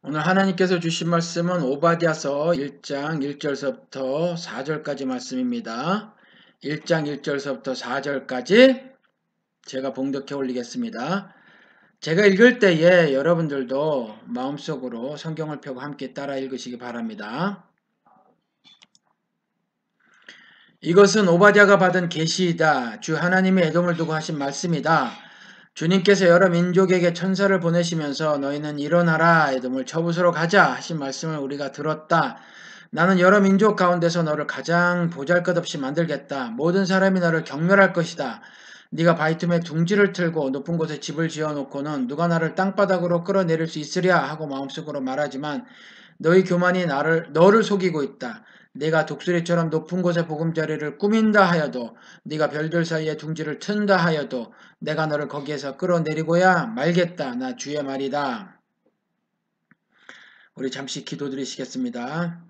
오늘 하나님께서 주신 말씀은 오바댜서 1장 1절서부터 4절까지 말씀입니다. 1장 1절서부터 4절까지 제가 봉독해 올리겠습니다. 제가 읽을 때에 여러분들도 마음속으로 성경을 펴고 함께 따라 읽으시기 바랍니다. 이것은 오바댜가 받은 계시이다. 주 하나님의 애동을 두고 하신 말씀이다. 주님께서 여러 민족에게 천사를 보내시면서 너희는 일어나라 에돔을 쳐부수러 가자 하신 말씀을 우리가 들었다. 나는 여러 민족 가운데서 너를 가장 보잘것없이 만들겠다. 모든 사람이 너를 경멸할 것이다. 네가 바위틈에 둥지를 틀고 높은 곳에 집을 지어놓고는 누가 나를 땅바닥으로 끌어내릴 수 있으랴 하고 마음속으로 말하지만 너희 교만이 너를 속이고 있다. 네가 독수리처럼 높은 곳에 보금자리를 꾸민다 하여도 네가 별들 사이에 둥지를 튼다 하여도 내가 너를 거기에서 끌어내리고야 말겠다. 나 주의 말이다. 우리 잠시 기도드리시겠습니다.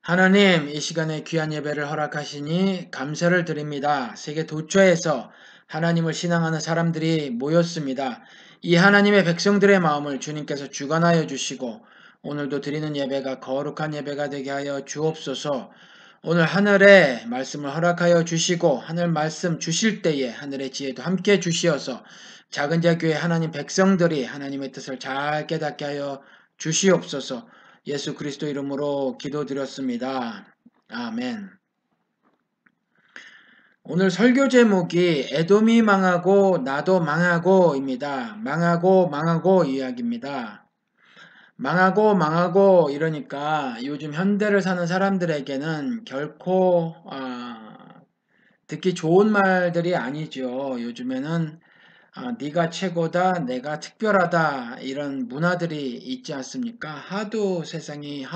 하나님, 이 시간에 귀한 예배를 허락하시니 감사를 드립니다. 세계 도처에서 하나님을 신앙하는 사람들이 모였습니다. 이 하나님의 백성들의 마음을 주님께서 주관하여 주시고 오늘도 드리는 예배가 거룩한 예배가 되게 하여 주옵소서. 오늘 하늘의 말씀을 허락하여 주시고 하늘 말씀 주실 때에 하늘의 지혜도 함께 주시어서 작은 자교회 하나님 백성들이 하나님의 뜻을 잘 깨닫게 하여 주시옵소서. 예수 그리스도 이름으로 기도드렸습니다. 아멘. 오늘 설교 제목이 에돔이 망하고 나도 망하고입니다. 망하고 이야기입니다. 망하고 이러니까 요즘 현대를 사는 사람들에게는 결코 듣기 좋은 말들이 아니죠. 요즘에는 네가 최고다, 내가 특별하다 이런 문화들이 있지 않습니까? 하도 세상이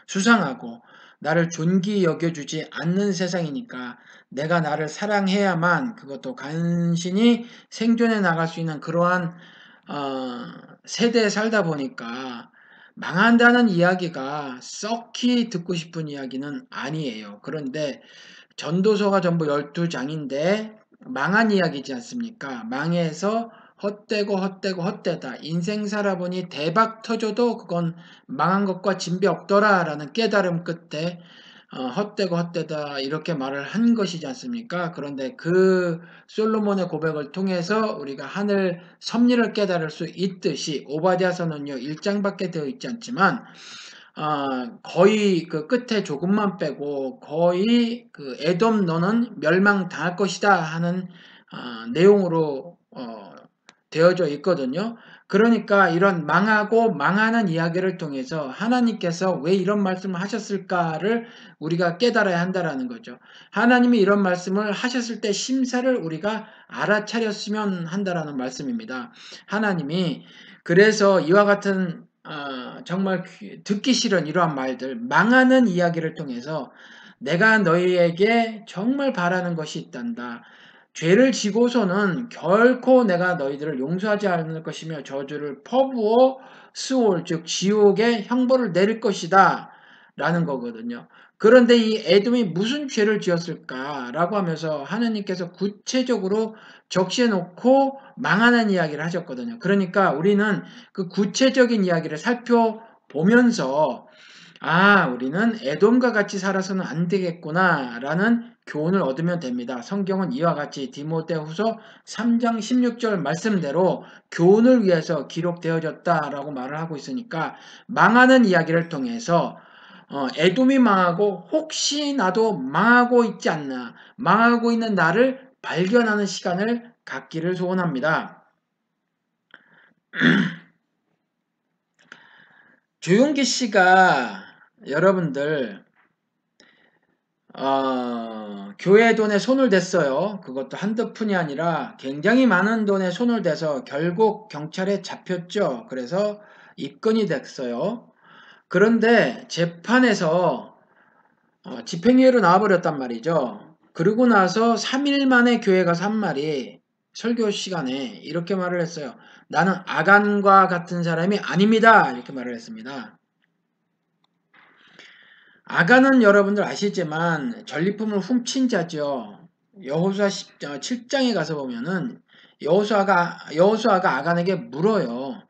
수상하고 나를 존귀 여겨주지 않는 세상이니까 내가 나를 사랑해야만 그것도 간신히 생존해 나갈 수 있는 그러한 세대에 살다 보니까 망한다는 이야기가 썩히 듣고 싶은 이야기는 아니에요. 그런데 전도서가 전부 12장인데 망한 이야기지 않습니까? 망해서 헛되다. 인생 살아보니 대박 터져도 그건 망한 것과 진배 없더라 라는 깨달음 끝에 헛되다 이렇게 말을 한 것이지 않습니까? 그런데 그 솔로몬의 고백을 통해서 우리가 하늘 섭리를 깨달을 수 있듯이 오바댜서는요 1장밖에 되어 있지 않지만 거의 그 끝에 조금만 빼고 거의 그 에돔 너는 멸망당할 것이다 하는 내용으로 되어져 있거든요. 그러니까 이런 망하고 망하는 이야기를 통해서 하나님께서 왜 이런 말씀을 하셨을까를 우리가 깨달아야 한다라는 거죠. 하나님이 이런 말씀을 하셨을 때 심사를 우리가 알아차렸으면 한다라는 말씀입니다. 하나님이 그래서 이와 같은 정말 듣기 싫은 이러한 말들, 망하는 이야기를 통해서 내가 너희에게 정말 바라는 것이 있단다. 죄를 지고서는 결코 내가 너희들을 용서하지 않을 것이며 저주를 퍼부어 스올 즉 지옥에 형벌을 내릴 것이다 라는 거거든요. 그런데 이 에돔이 무슨 죄를 지었을까라고 하면서 하나님께서 구체적으로 적시해 놓고 망하는 이야기를 하셨거든요. 그러니까 우리는 그 구체적인 이야기를 살펴보면서 우리는 에돔과 같이 살아서는 안 되겠구나 라는 교훈을 얻으면 됩니다. 성경은 이와 같이 디모데후서 3장 16절 말씀대로 교훈을 위해서 기록되어졌다라고 말을 하고 있으니까 망하는 이야기를 통해서 에돔이 망하고 혹시 나도 망하고 있지 않나, 망하고 있는 나를 발견하는 시간을 갖기를 소원합니다. 조용기 씨가 여러분들 교회 돈에 손을 댔어요. 그것도 한두 푼이 아니라 굉장히 많은 돈에 손을 대서 결국 경찰에 잡혔죠. 그래서 입건이 됐어요. 그런데 재판에서 집행유예로 나와버렸단 말이죠. 그러고 나서 3일 만에 교회 가서 한 말이 설교 시간에 이렇게 말을 했어요. 나는 아간과 같은 사람이 아닙니다. 이렇게 말을 했습니다. 아간은 여러분들 아시지만 전리품을 훔친 자죠. 여호수아 7장에 가서 보면은 여호수아가 아간에게 물어요.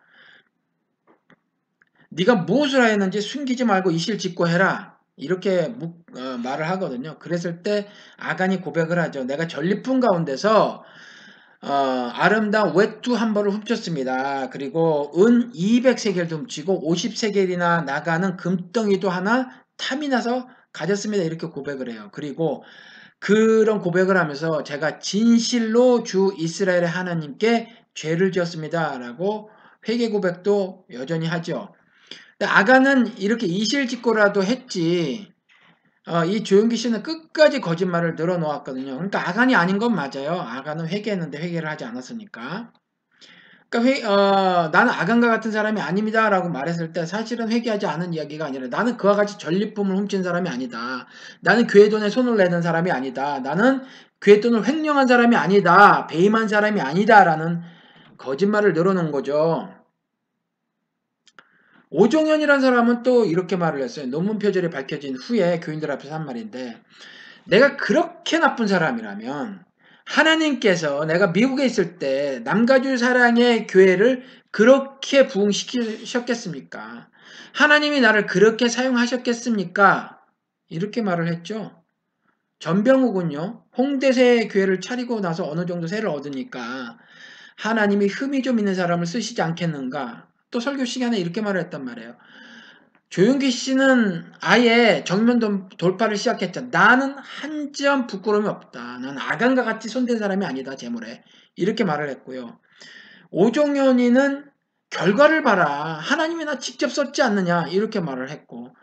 네가 무엇을 하였는지 숨기지 말고 이실직고해라. 이렇게 말을 하거든요. 그랬을 때 아간이 고백을 하죠. 내가 전리품 가운데서 아름다운 외투 한 벌을 훔쳤습니다. 그리고 은 200세겔도 훔치고 50세겔이나 나가는 금덩이도 하나 탐이 나서 가졌습니다. 이렇게 고백을 해요. 그리고 그런 고백을 하면서 제가 진실로 주 이스라엘의 하나님께 죄를 지었습니다. 라고 회개 고백도 여전히 하죠. 근데 아간은 이렇게 이실직고라도 했지, 이 조용기 씨는 끝까지 거짓말을 늘어놓았거든요. 그러니까 아간이 아닌 건 맞아요. 아간은 회개했는데 회개를 하지 않았으니까. 그러니까 나는 아간과 같은 사람이 아닙니다 라고 말했을 때 사실은 회개하지 않은 이야기가 아니라 나는 그와 같이 전리품을 훔친 사람이 아니다. 나는 교회 돈에 손을 내는 사람이 아니다. 나는 교회 돈을 횡령한 사람이 아니다. 배임한 사람이 아니다 라는 거짓말을 늘어놓은 거죠. 오종현이라는 사람은 또 이렇게 말을 했어요. 논문 표절이 밝혀진 후에 교인들 앞에서 한 말인데, 내가 그렇게 나쁜 사람이라면 하나님께서 내가 미국에 있을 때 남가주 사랑의 교회를 그렇게 부흥시키셨겠습니까? 하나님이 나를 그렇게 사용하셨겠습니까? 이렇게 말을 했죠. 전병욱은요, 홍대세 교회를 차리고 나서 어느 정도 세를 얻으니까 하나님이 흠이 좀 있는 사람을 쓰시지 않겠는가? 또 설교 시간에 이렇게 말을 했단 말이에요. 조윤기 씨는 아예 정면 돌파를 시작했죠. 나는 한 점 부끄러움이 없다. 나는 아간과 같이 손댄 사람이 아니다. 재물에. 이렇게 말을 했고요. 오종현이는 결과를 봐라. 하나님이 나 직접 썼지 않느냐. 이렇게 말을 했고,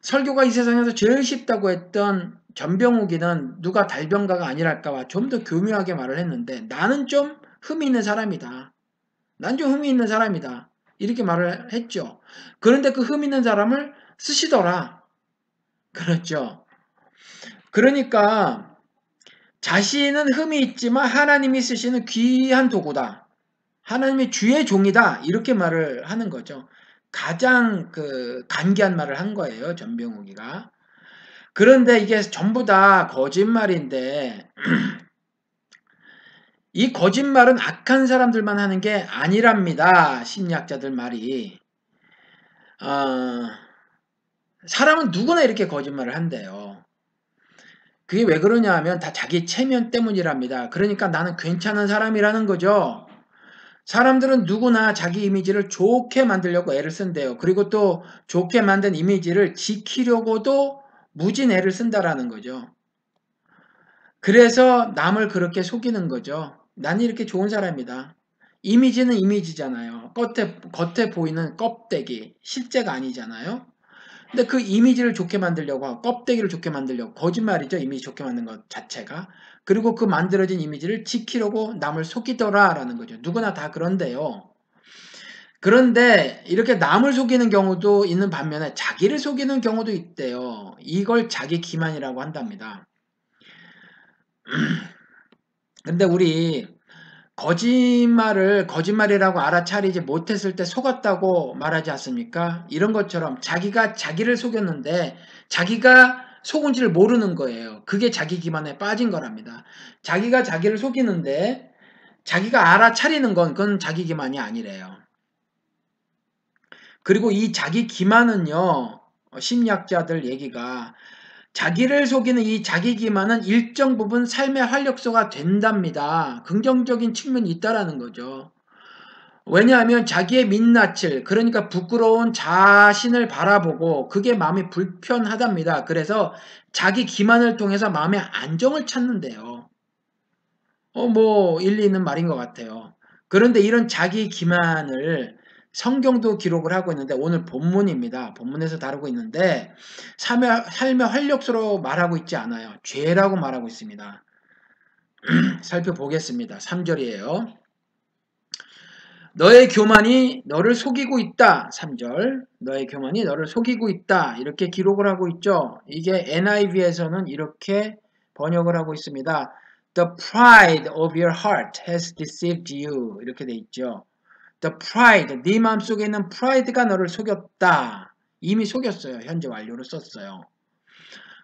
설교가 이 세상에서 제일 쉽다고 했던 전병욱이는 누가 달병가가 아니랄까봐 좀 더 교묘하게 말을 했는데, 나는 좀 흠이 있는 사람이다. 난 좀 흠이 있는 사람이다. 이렇게 말을 했죠. 그런데 그 흠 있는 사람을 쓰시더라. 그렇죠. 그러니까 자신은 흠이 있지만 하나님이 쓰시는 귀한 도구다. 하나님의 주의 종이다. 이렇게 말을 하는 거죠. 가장 간계한 말을 한 거예요. 전병욱이가. 그런데 이게 전부 다 거짓말인데 이 거짓말은 악한 사람들만 하는 게 아니랍니다. 심리학자들 말이. 어, 사람은 누구나 이렇게 거짓말을 한대요. 그게 왜 그러냐 하면 다 자기 체면 때문이랍니다. 그러니까 나는 괜찮은 사람이라는 거죠. 사람들은 누구나 자기 이미지를 좋게 만들려고 애를 쓴대요. 그리고 또 좋게 만든 이미지를 지키려고도 무진 애를 쓴다라는 거죠. 그래서 남을 그렇게 속이는 거죠. 난 이렇게 좋은 사람이다. 이미지는 이미지잖아요. 겉에 보이는 껍데기, 실제가 아니잖아요. 근데 그 이미지를 좋게 만들려고 하고 껍데기를 좋게 만들려고 거짓말이죠. 이미지 좋게 만든 것 자체가. 그리고 그 만들어진 이미지를 지키려고 남을 속이더라라는 거죠. 누구나 다 그런데요. 그런데 이렇게 남을 속이는 경우도 있는 반면에 자기를 속이는 경우도 있대요. 이걸 자기 기만이라고 한답니다. 근데 우리 거짓말을 거짓말이라고 알아차리지 못했을 때 속았다고 말하지 않습니까? 이런 것처럼 자기가 자기를 속였는데 자기가 속은지를 모르는 거예요. 그게 자기 기만에 빠진 거랍니다. 자기가 자기를 속이는데 자기가 알아차리는 건 그건 자기 기만이 아니래요. 그리고 이 자기 기만은요, 심리학자들 얘기가 자기를 속이는 이 자기 기만은 일정 부분 삶의 활력소가 된답니다. 긍정적인 측면이 있다라는 거죠. 왜냐하면 자기의 민낯을, 그러니까 부끄러운 자신을 바라보고 그게 마음이 불편하답니다. 그래서 자기 기만을 통해서 마음의 안정을 찾는데요. 뭐 일리 있는 말인 것 같아요. 그런데 이런 자기 기만을 성경도 기록을 하고 있는데 오늘 본문입니다. 본문에서 다루고 있는데 삶의 활력소로 말하고 있지 않아요. 죄라고 말하고 있습니다. 살펴보겠습니다. 3절이에요. 너의 교만이 너를 속이고 있다. 3절. 너의 교만이 너를 속이고 있다. 이렇게 기록을 하고 있죠. 이게 NIV에서는 이렇게 번역을 하고 있습니다. The pride of your heart has deceived you. 이렇게 돼 있죠. The pride, 네 마음속에 있는 pride가 너를 속였다. 이미 속였어요. 현재 완료로 썼어요.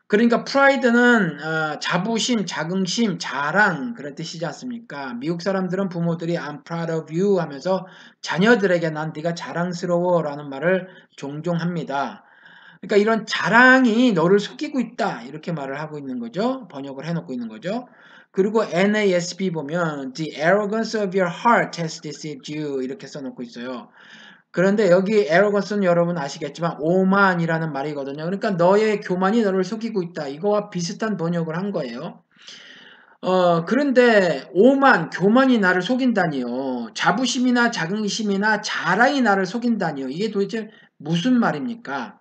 그러니까 프라이드는 자부심, 자긍심, 자랑 그런 뜻이지 않습니까? 미국 사람들은 부모들이 I'm proud of you 하면서 자녀들에게 난 네가 자랑스러워 라는 말을 종종 합니다. 그러니까 이런 자랑이 너를 속이고 있다 이렇게 말을 하고 있는 거죠. 번역을 해놓고 있는 거죠. 그리고 NASB 보면 The arrogance of your heart has deceived you 이렇게 써놓고 있어요. 그런데 여기 arrogance는 여러분 아시겠지만 오만이라는 말이거든요. 그러니까 너의 교만이 너를 속이고 있다. 이거와 비슷한 번역을 한 거예요. 그런데 오만, 교만이 나를 속인다니요. 자부심이나 자긍심이나 자랑이 나를 속인다니요. 이게 도대체 무슨 말입니까?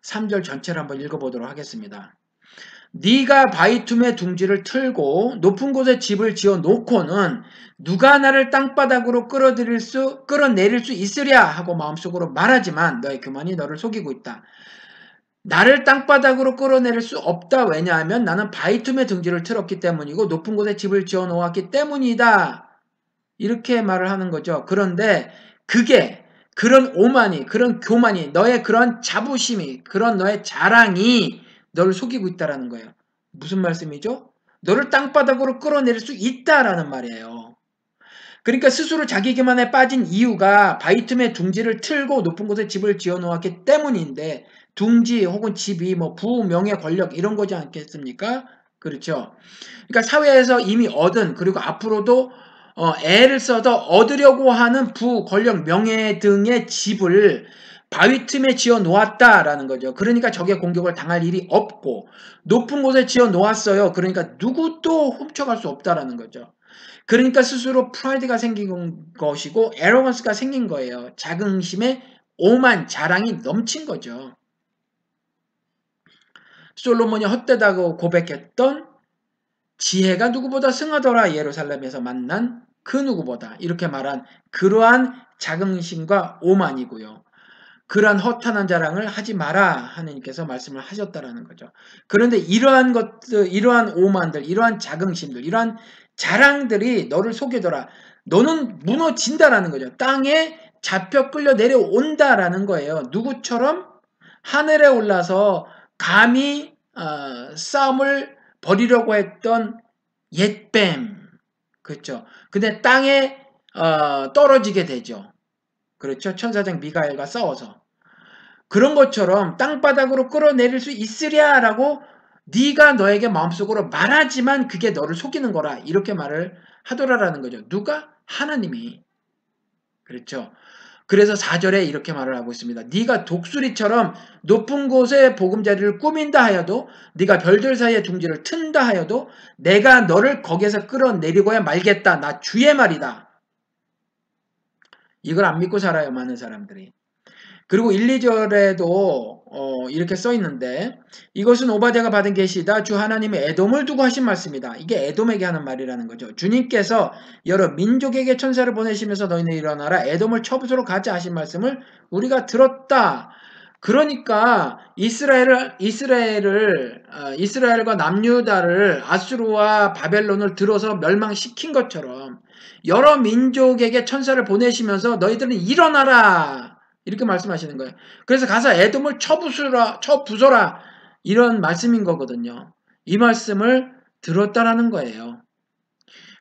3절 전체를 한번 읽어보도록 하겠습니다. 네가 바위틈에 둥지를 틀고 높은 곳에 집을 지어 놓고는 누가 나를 땅바닥으로 끌어내릴 수 있으랴 하고 마음속으로 말하지만 너의 교만이 너를 속이고 있다. 나를 땅바닥으로 끌어내릴 수 없다. 왜냐하면 나는 바위틈에 둥지를 틀었기 때문이고 높은 곳에 집을 지어 놓았기 때문이다. 이렇게 말을 하는 거죠. 그런데 그런 오만이, 그런 교만이, 너의 그런 자부심이, 그런 너의 자랑이 너를 속이고 있다라는 거예요. 무슨 말씀이죠? 너를 땅바닥으로 끌어내릴 수 있다라는 말이에요. 그러니까 스스로 자기 교만에 빠진 이유가 바위틈에 둥지를 틀고 높은 곳에 집을 지어 놓았기 때문인데 둥지 혹은 집이 뭐 부, 명예, 권력 이런 거지 않겠습니까? 그렇죠. 그러니까 사회에서 이미 얻은 그리고 앞으로도 애를 써서 얻으려고 하는 부, 권력, 명예 등의 집을 바위 틈에 지어 놓았다라는 거죠. 그러니까 적의 공격을 당할 일이 없고 높은 곳에 지어 놓았어요. 그러니까 누구도 훔쳐갈 수 없다라는 거죠. 그러니까 스스로 프라이드가 생긴 것이고 에러건스가 생긴 거예요. 자긍심에 오만 자랑이 넘친 거죠. 솔로몬이 헛되다고 고백했던 지혜가 누구보다 승하더라 예루살렘에서 만난 그 누구보다 이렇게 말한 그러한 자긍심과 오만이고요. 그러한 허탄한 자랑을 하지 마라 하느님께서 말씀을 하셨다라는 거죠. 그런데 이러한 것들, 이러한 오만들, 이러한 자긍심들, 이러한 자랑들이 너를 속이더라. 너는 무너진다라는 거죠. 땅에 잡혀 끌려 내려온다라는 거예요. 누구처럼 하늘에 올라서 감히 싸움을 벌이려고 했던 옛뱀. 그렇죠. 근데 땅에 떨어지게 되죠. 그렇죠. 천사장 미가엘과 싸워서. 그런 것처럼 땅바닥으로 끌어내릴 수 있으랴라고 네가 너에게 마음속으로 말하지만 그게 너를 속이는 거라. 이렇게 말을 하더라라는 거죠. 누가? 하나님이. 그렇죠. 그래서 4절에 이렇게 말을 하고 있습니다. 네가 독수리처럼 높은 곳에 보금자리를 꾸민다 하여도 네가 별들 사이에 둥지를 튼다 하여도 내가 너를 거기에서 끌어내리고야 말겠다. 나 주의 말이다. 이걸 안 믿고 살아요. 많은 사람들이. 그리고 1, 2절에도 이렇게 써 있는데 이것은 오바댜가 받은 계시다. 주 하나님의 에돔을 두고 하신 말씀이다. 이게 에돔에게 하는 말이라는 거죠. 주님께서 여러 민족에게 천사를 보내시면서 너희는 일어나라. 에돔을 처부수로 가자 하신 말씀을 우리가 들었다. 그러니까 이스라엘과 남유다를 아수르와 바벨론을 들어서 멸망시킨 것처럼 여러 민족에게 천사를 보내시면서 너희들은 일어나라. 이렇게 말씀하시는 거예요. 그래서 가서 에돔을 쳐부숴라 이런 말씀인 거거든요. 이 말씀을 들었다라는 거예요.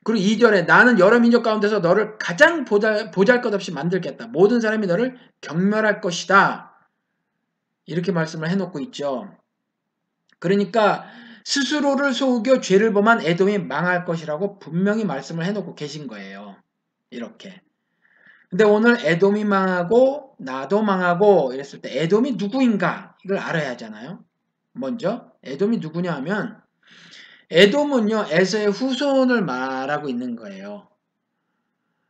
그리고 2절에 나는 여러 민족 가운데서 너를 가장 보잘것없이 만들겠다. 모든 사람이 너를 경멸할 것이다. 이렇게 말씀을 해놓고 있죠. 그러니까 스스로를 속여 죄를 범한 에돔이 망할 것이라고 분명히 말씀을 해놓고 계신 거예요. 이렇게. 근데 오늘 에돔이 망하고 나도 망하고 이랬을 때 에돔이 누구인가 이걸 알아야 하잖아요. 먼저 에돔이 누구냐 하면 에돔은요 에서의 후손을 말하고 있는 거예요.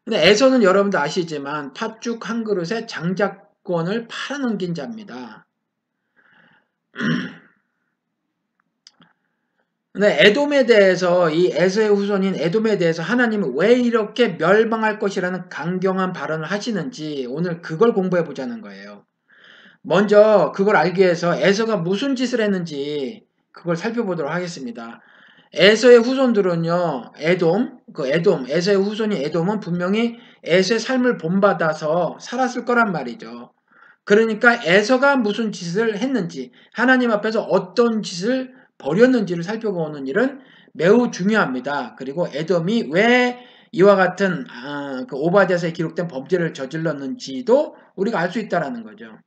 근데 에서는 여러분도 아시지만 팥죽 한 그릇에 장자권을 팔아넘긴 자입니다. 근데 에돔에 대해서 이 에서의 후손인 에돔에 대해서 하나님은 왜 이렇게 멸망할 것이라는 강경한 발언을 하시는지 오늘 그걸 공부해 보자는 거예요. 먼저 그걸 알기 위해서 에서가 무슨 짓을 했는지 그걸 살펴보도록 하겠습니다. 에서의 후손들은요, 에서의 후손이 에돔은 분명히 에서의 삶을 본받아서 살았을 거란 말이죠. 그러니까 에서가 무슨 짓을 했는지 하나님 앞에서 어떤 짓을 벌였는지를 살펴보는 일은 매우 중요합니다. 그리고 에돔이 왜 이와 같은 그 오바댜서에 기록된 범죄를 저질렀는지도 우리가 알 수 있다라는 거죠.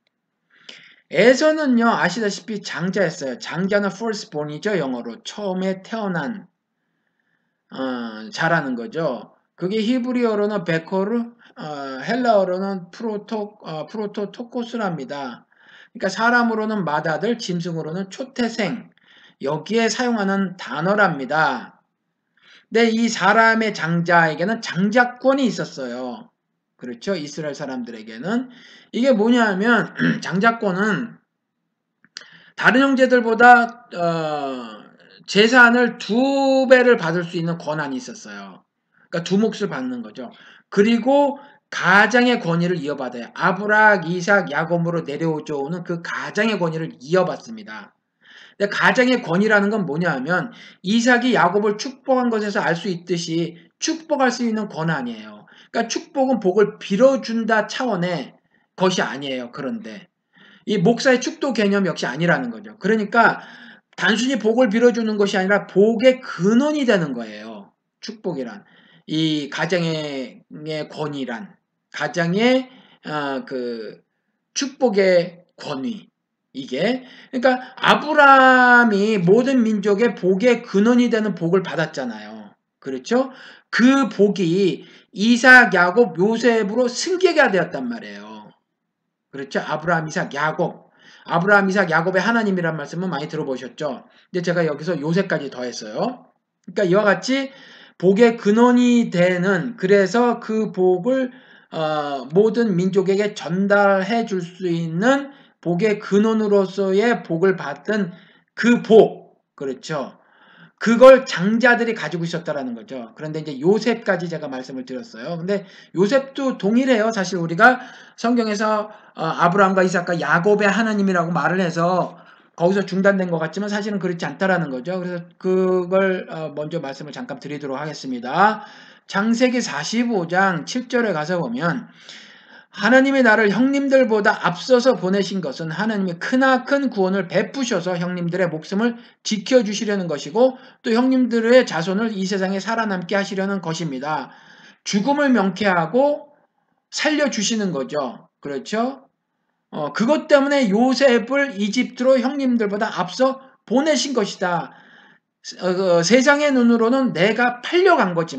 에서는요 아시다시피 장자였어요. 장자는 firstborn이죠. 영어로 처음에 태어난 자라는 거죠. 그게 히브리어로는 베코르, 헬라어로는 프로토토코스랍니다. 그러니까 사람으로는 맏아들, 짐승으로는 초태생, 여기에 사용하는 단어랍니다. 근데 이 사람의 장자에게는 장자권이 있었어요. 그렇죠? 이스라엘 사람들에게는. 이게 뭐냐면 장자권은 다른 형제들보다 재산을 2배를 받을 수 있는 권한이 있었어요. 그러니까 두 몫을 받는 거죠. 그리고 가장의 권위를 이어받아요. 아브락, 이삭, 야곱으로 내려오는 그 가장의 권위를 이어받습니다. 근데 가장의 권위라는 건 뭐냐 하면 이삭이 야곱을 축복한 것에서 알 수 있듯이 축복할 수 있는 권한이에요. 그러니까 축복은 복을 빌어준다 차원의 것이 아니에요. 그런데 이 목사의 축도 개념 역시 아니라는 거죠. 그러니까 단순히 복을 빌어주는 것이 아니라 복의 근원이 되는 거예요. 축복이란. 이 가정의 권위란. 가정의 그 축복의 권위. 이게 그러니까 아브라함이 모든 민족의 복의 근원이 되는 복을 받았잖아요. 그렇죠? 그 복이 이삭, 야곱, 요셉으로 승계가 되었단 말이에요. 그렇죠? 아브라함, 이삭, 야곱. 아브라함, 이삭, 야곱의 하나님이란 말씀은 많이 들어보셨죠? 근데 제가 여기서 요셉까지 더했어요. 그러니까 이와 같이 복의 근원이 되는, 그래서 그 복을 모든 민족에게 전달해 줄 수 있는 복의 근원으로서의 복을 받은 그 복, 그렇죠? 그걸 장자들이 가지고 있었다라는 거죠. 그런데 이제 요셉까지 제가 말씀을 드렸어요. 근데 요셉도 동일해요. 사실 우리가 성경에서 아브라함과 이삭과 야곱의 하나님이라고 말을 해서 거기서 중단된 것 같지만 사실은 그렇지 않다라는 거죠. 그래서 그걸 먼저 말씀을 잠깐 드리도록 하겠습니다. 창세기 45장 7절에 가서 보면 하나님이 나를 형님들보다 앞서서 보내신 것은 하나님이 크나큰 구원을 베푸셔서 형님들의 목숨을 지켜주시려는 것이고 또 형님들의 자손을 이 세상에 살아남게 하시려는 것입니다. 죽음을 명쾌하고 살려주시는 거죠. 그렇죠? 그것 때문에 요셉을 이집트로 형님들보다 앞서 보내신 것이다. 세상의 눈으로는 내가 팔려간 것이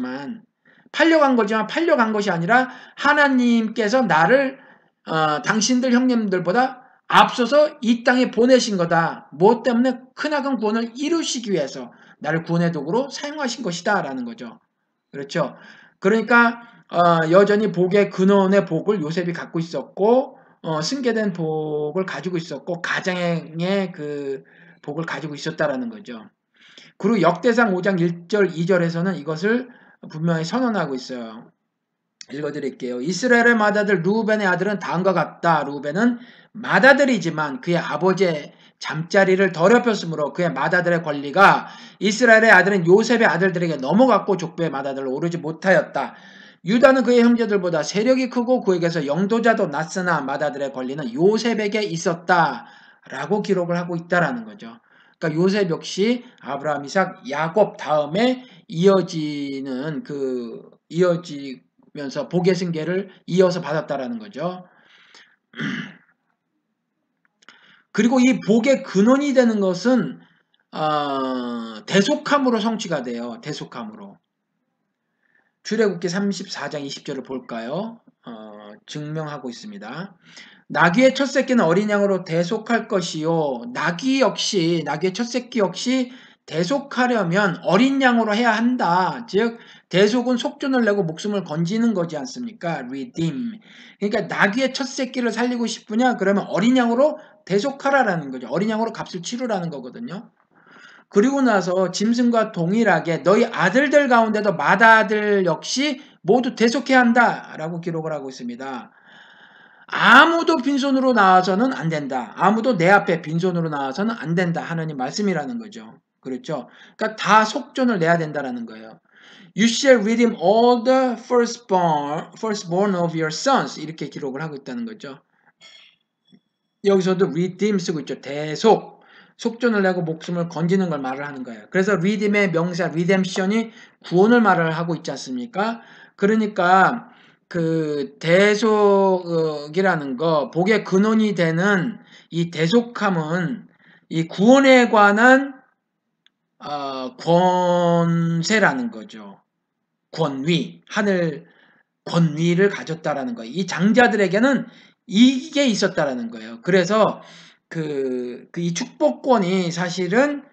아니라 하나님께서 나를 당신들 형님들보다 앞서서 이 땅에 보내신 거다. 무엇 때문에 크나큰 구원을 이루시기 위해서 나를 구원의 도구로 사용하신 것이다 라는 거죠. 그렇죠. 그러니까 여전히 복의 근원의 복을 요셉이 갖고 있었고 승계된 복을 가지고 있었고 가장의 그 복을 가지고 있었다라는 거죠. 그리고 역대상 5장 1절 2절에서는 이것을 분명히 선언하고 있어요. 읽어드릴게요. 이스라엘의 맏아들 루벤의 아들은 다음과 같다. 루벤은 맏아들이지만 그의 아버지의 잠자리를 더럽혔으므로 그의 맏아들의 권리가 이스라엘의 아들은 요셉의 아들들에게 넘어갔고 족보의 맏아들로 오르지 못하였다. 유다는 그의 형제들보다 세력이 크고 그에게서 영도자도 났으나 맏아들의 권리는 요셉에게 있었다. 라고 기록을 하고 있다라는 거죠. 그러니까 요셉 역시 아브라함, 이삭, 야곱 다음에 이어지면서 복의 승계를 이어서 받았다라는 거죠. 그리고 이 복의 근원이 되는 것은 대속함으로 성취가 돼요. 대속함으로. 출애굽기 34장 20절을 볼까요? 증명하고 있습니다. 나귀의 첫 새끼는 어린 양으로 대속할 것이요. 나귀의 첫 새끼 역시 대속하려면 어린 양으로 해야 한다. 즉 대속은 속전을 내고 목숨을 건지는 거지 않습니까? redeem. 그러니까 나귀의 첫 새끼를 살리고 싶으냐? 그러면 어린 양으로 대속하라라는 거죠. 어린 양으로 값을 치르라는 거거든요. 그리고 나서 짐승과 동일하게 너희 아들들 가운데도 맏아들 역시 모두 대속해야 한다라고 기록을 하고 있습니다. 아무도 빈손으로 나와서는 안 된다. 아무도 내 앞에 빈손으로 나와서는 안 된다. 하나님 말씀이라는 거죠. 그렇죠? 그러니까 다 속전을 내야 된다라는 거예요. You shall redeem all the firstborn of your sons. 이렇게 기록을 하고 있다는 거죠. 여기서도 redeem 쓰고 있죠. 대속. 속전을 내고 목숨을 건지는 걸 말을 하는 거예요. 그래서 redeem의 명사 redemption이 구원을 말을 하고 있지 않습니까? 그러니까 그 대속이라는 거, 복의 근원이 되는 이 대속함은 이 구원에 관한 권세라는 거죠. 권위, 하늘 권위를 가졌다라는 거예요. 이 장자들에게는 이게 있었다라는 거예요. 그래서 이 축복권이 사실은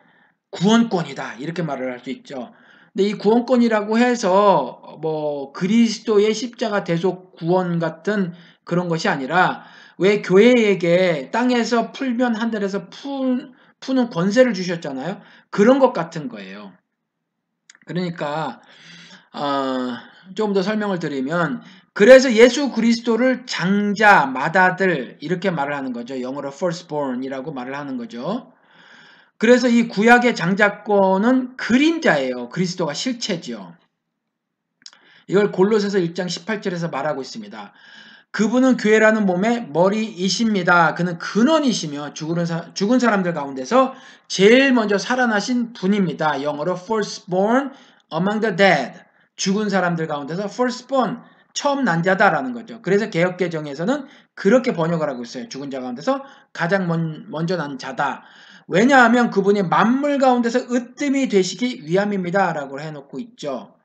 구원권이다. 이렇게 말을 할 수 있죠. 근데 이 구원권이라고 해서 뭐 그리스도의 십자가 대속 구원 같은 그런 것이 아니라 왜 교회에게 땅에서 풀면 하늘에서 푸는 권세를 주셨잖아요. 그런 것 같은 거예요. 그러니까 좀 더 설명을 드리면 그래서 예수 그리스도를 장자, 맏아들 이렇게 말을 하는 거죠. 영어로 firstborn이라고 말을 하는 거죠. 그래서 이 구약의 장자권은 그림자예요. 그리스도가 실체죠. 이걸 골로새서 1장 18절에서 말하고 있습니다. 그분은 교회라는 몸의 머리이십니다. 그는 근원이시며 죽은 사람들 가운데서 제일 먼저 살아나신 분입니다. 영어로 firstborn among the dead. 죽은 사람들 가운데서 firstborn, 처음 난 자다라는 거죠. 그래서 개역개정에서는 그렇게 번역을 하고 있어요. 죽은 자 가운데서 가장 먼저 난 자다. 왜냐하면 그분이 만물 가운데서 으뜸이 되시기 위함입니다. 라고 해놓고 있죠.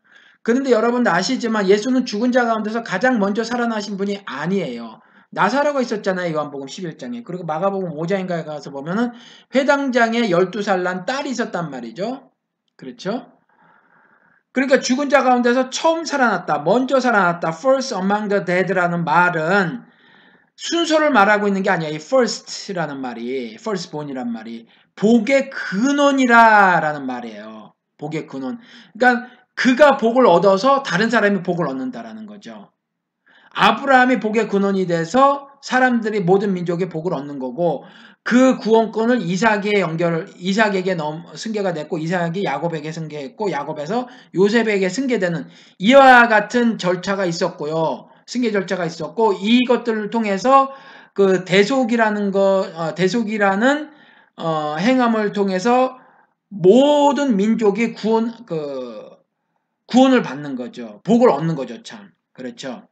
그런데 여러분도 아시지만 예수는 죽은 자 가운데서 가장 먼저 살아나신 분이 아니에요. 나사로가 있었잖아요. 요한복음 11장에. 그리고 마가복음 5장인가에 가서 보면은 회당장에 12살 난 딸이 있었단 말이죠. 그렇죠? 그러니까 죽은 자 가운데서 처음 살아났다. 먼저 살아났다. First among the dead라는 말은 순서를 말하고 있는 게 아니야. 이 first라는 말이, firstborn이란 말이 복의 근원이라라는 말이에요. 복의 근원. 그러니까 그가 복을 얻어서 다른 사람이 복을 얻는다라는 거죠. 아브라함이 복의 근원이 돼서 사람들이 모든 민족의 복을 얻는 거고 그 구원권을 이삭에게 승계가 됐고 이삭이 야곱에게 승계했고 야곱에서 요셉에게 승계되는 이와 같은 절차가 있었고요. 승계 절차가 있었고 이것들을 통해서 그 대속이라는 행함을 통해서 모든 민족이 구원을 받는 거죠. 복을 얻는 거죠, 참. 그렇죠.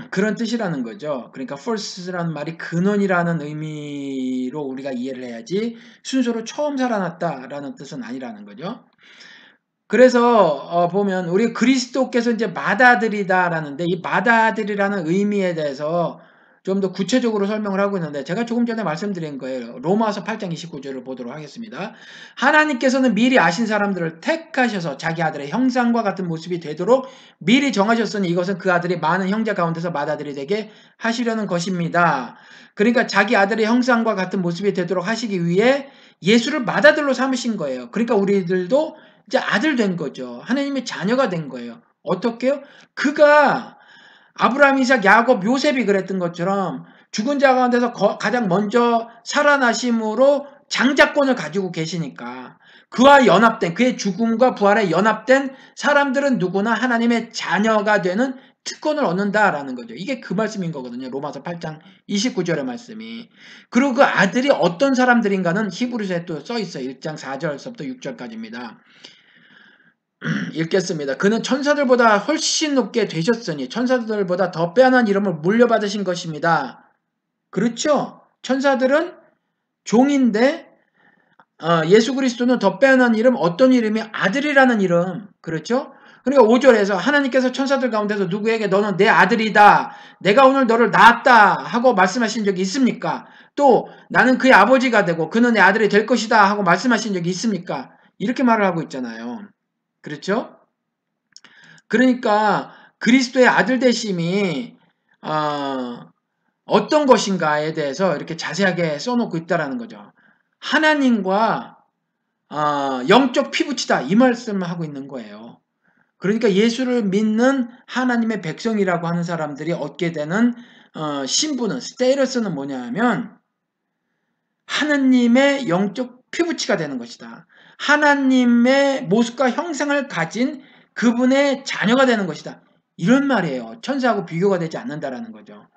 그런 뜻이라는 거죠. 그러니까 first라는 말이 근원이라는 의미로 우리가 이해를 해야지 순서로 처음 살아났다라는 뜻은 아니라는 거죠. 그래서 보면 우리 그리스도께서 이제 맏아들이다라는데 이 맏아들이라는 의미에 대해서 좀 더 구체적으로 설명을 하고 있는데 제가 조금 전에 말씀드린 거예요. 로마서 8장 29절을 보도록 하겠습니다. 하나님께서는 미리 아신 사람들을 택하셔서 자기 아들의 형상과 같은 모습이 되도록 미리 정하셨으니 이것은 그 아들이 많은 형제 가운데서 맏아들이 되게 하시려는 것입니다. 그러니까 자기 아들의 형상과 같은 모습이 되도록 하시기 위해 예수를 맏아들로 삼으신 거예요. 그러니까 우리들도 이제 아들 된 거죠. 하나님의 자녀가 된 거예요. 어떻게요? 그가 아브라함, 이삭, 야곱, 요셉이 그랬던 것처럼 죽은 자 가운데서 가장 먼저 살아나심으로 장자권을 가지고 계시니까 그와 연합된 그의 죽음과 부활에 연합된 사람들은 누구나 하나님의 자녀가 되는 특권을 얻는다라는 거죠. 이게 그 말씀인 거거든요. 로마서 8장 29절의 말씀이. 그리고 그 아들이 어떤 사람들인가는 히브리서에 또 써 있어요. 1장 4절서부터 6절까지입니다. 읽겠습니다. 그는 천사들보다 훨씬 높게 되셨으니 천사들보다 더 빼어난 이름을 물려받으신 것입니다. 그렇죠? 천사들은 종인데 예수 그리스도는 더 빼어난 이름, 어떤 이름이 아들이라는 이름. 그렇죠? 그러니까 5절에서 하나님께서 천사들 가운데서 누구에게 너는 내 아들이다. 내가 오늘 너를 낳았다 하고 말씀하신 적이 있습니까? 또 나는 그의 아버지가 되고 그는 내 아들이 될 것이다 하고 말씀하신 적이 있습니까? 이렇게 말을 하고 있잖아요. 그렇죠? 그러니까 그리스도의 아들 되심이 어떤 것인가에 대해서 이렇게 자세하게 써놓고 있다는 거죠. 하나님과 영적 피붙이다 이 말씀을 하고 있는 거예요. 그러니까 예수를 믿는 하나님의 백성이라고 하는 사람들이 얻게 되는 신분은 스테이러스는 뭐냐면 하나님의 영적 피붙이가 되는 것이다. 하나님의 모습과 형상을 가진 그분의 자녀가 되는 것이다. 이런 말이에요. 천사하고 비교가 되지 않는다라는 거죠.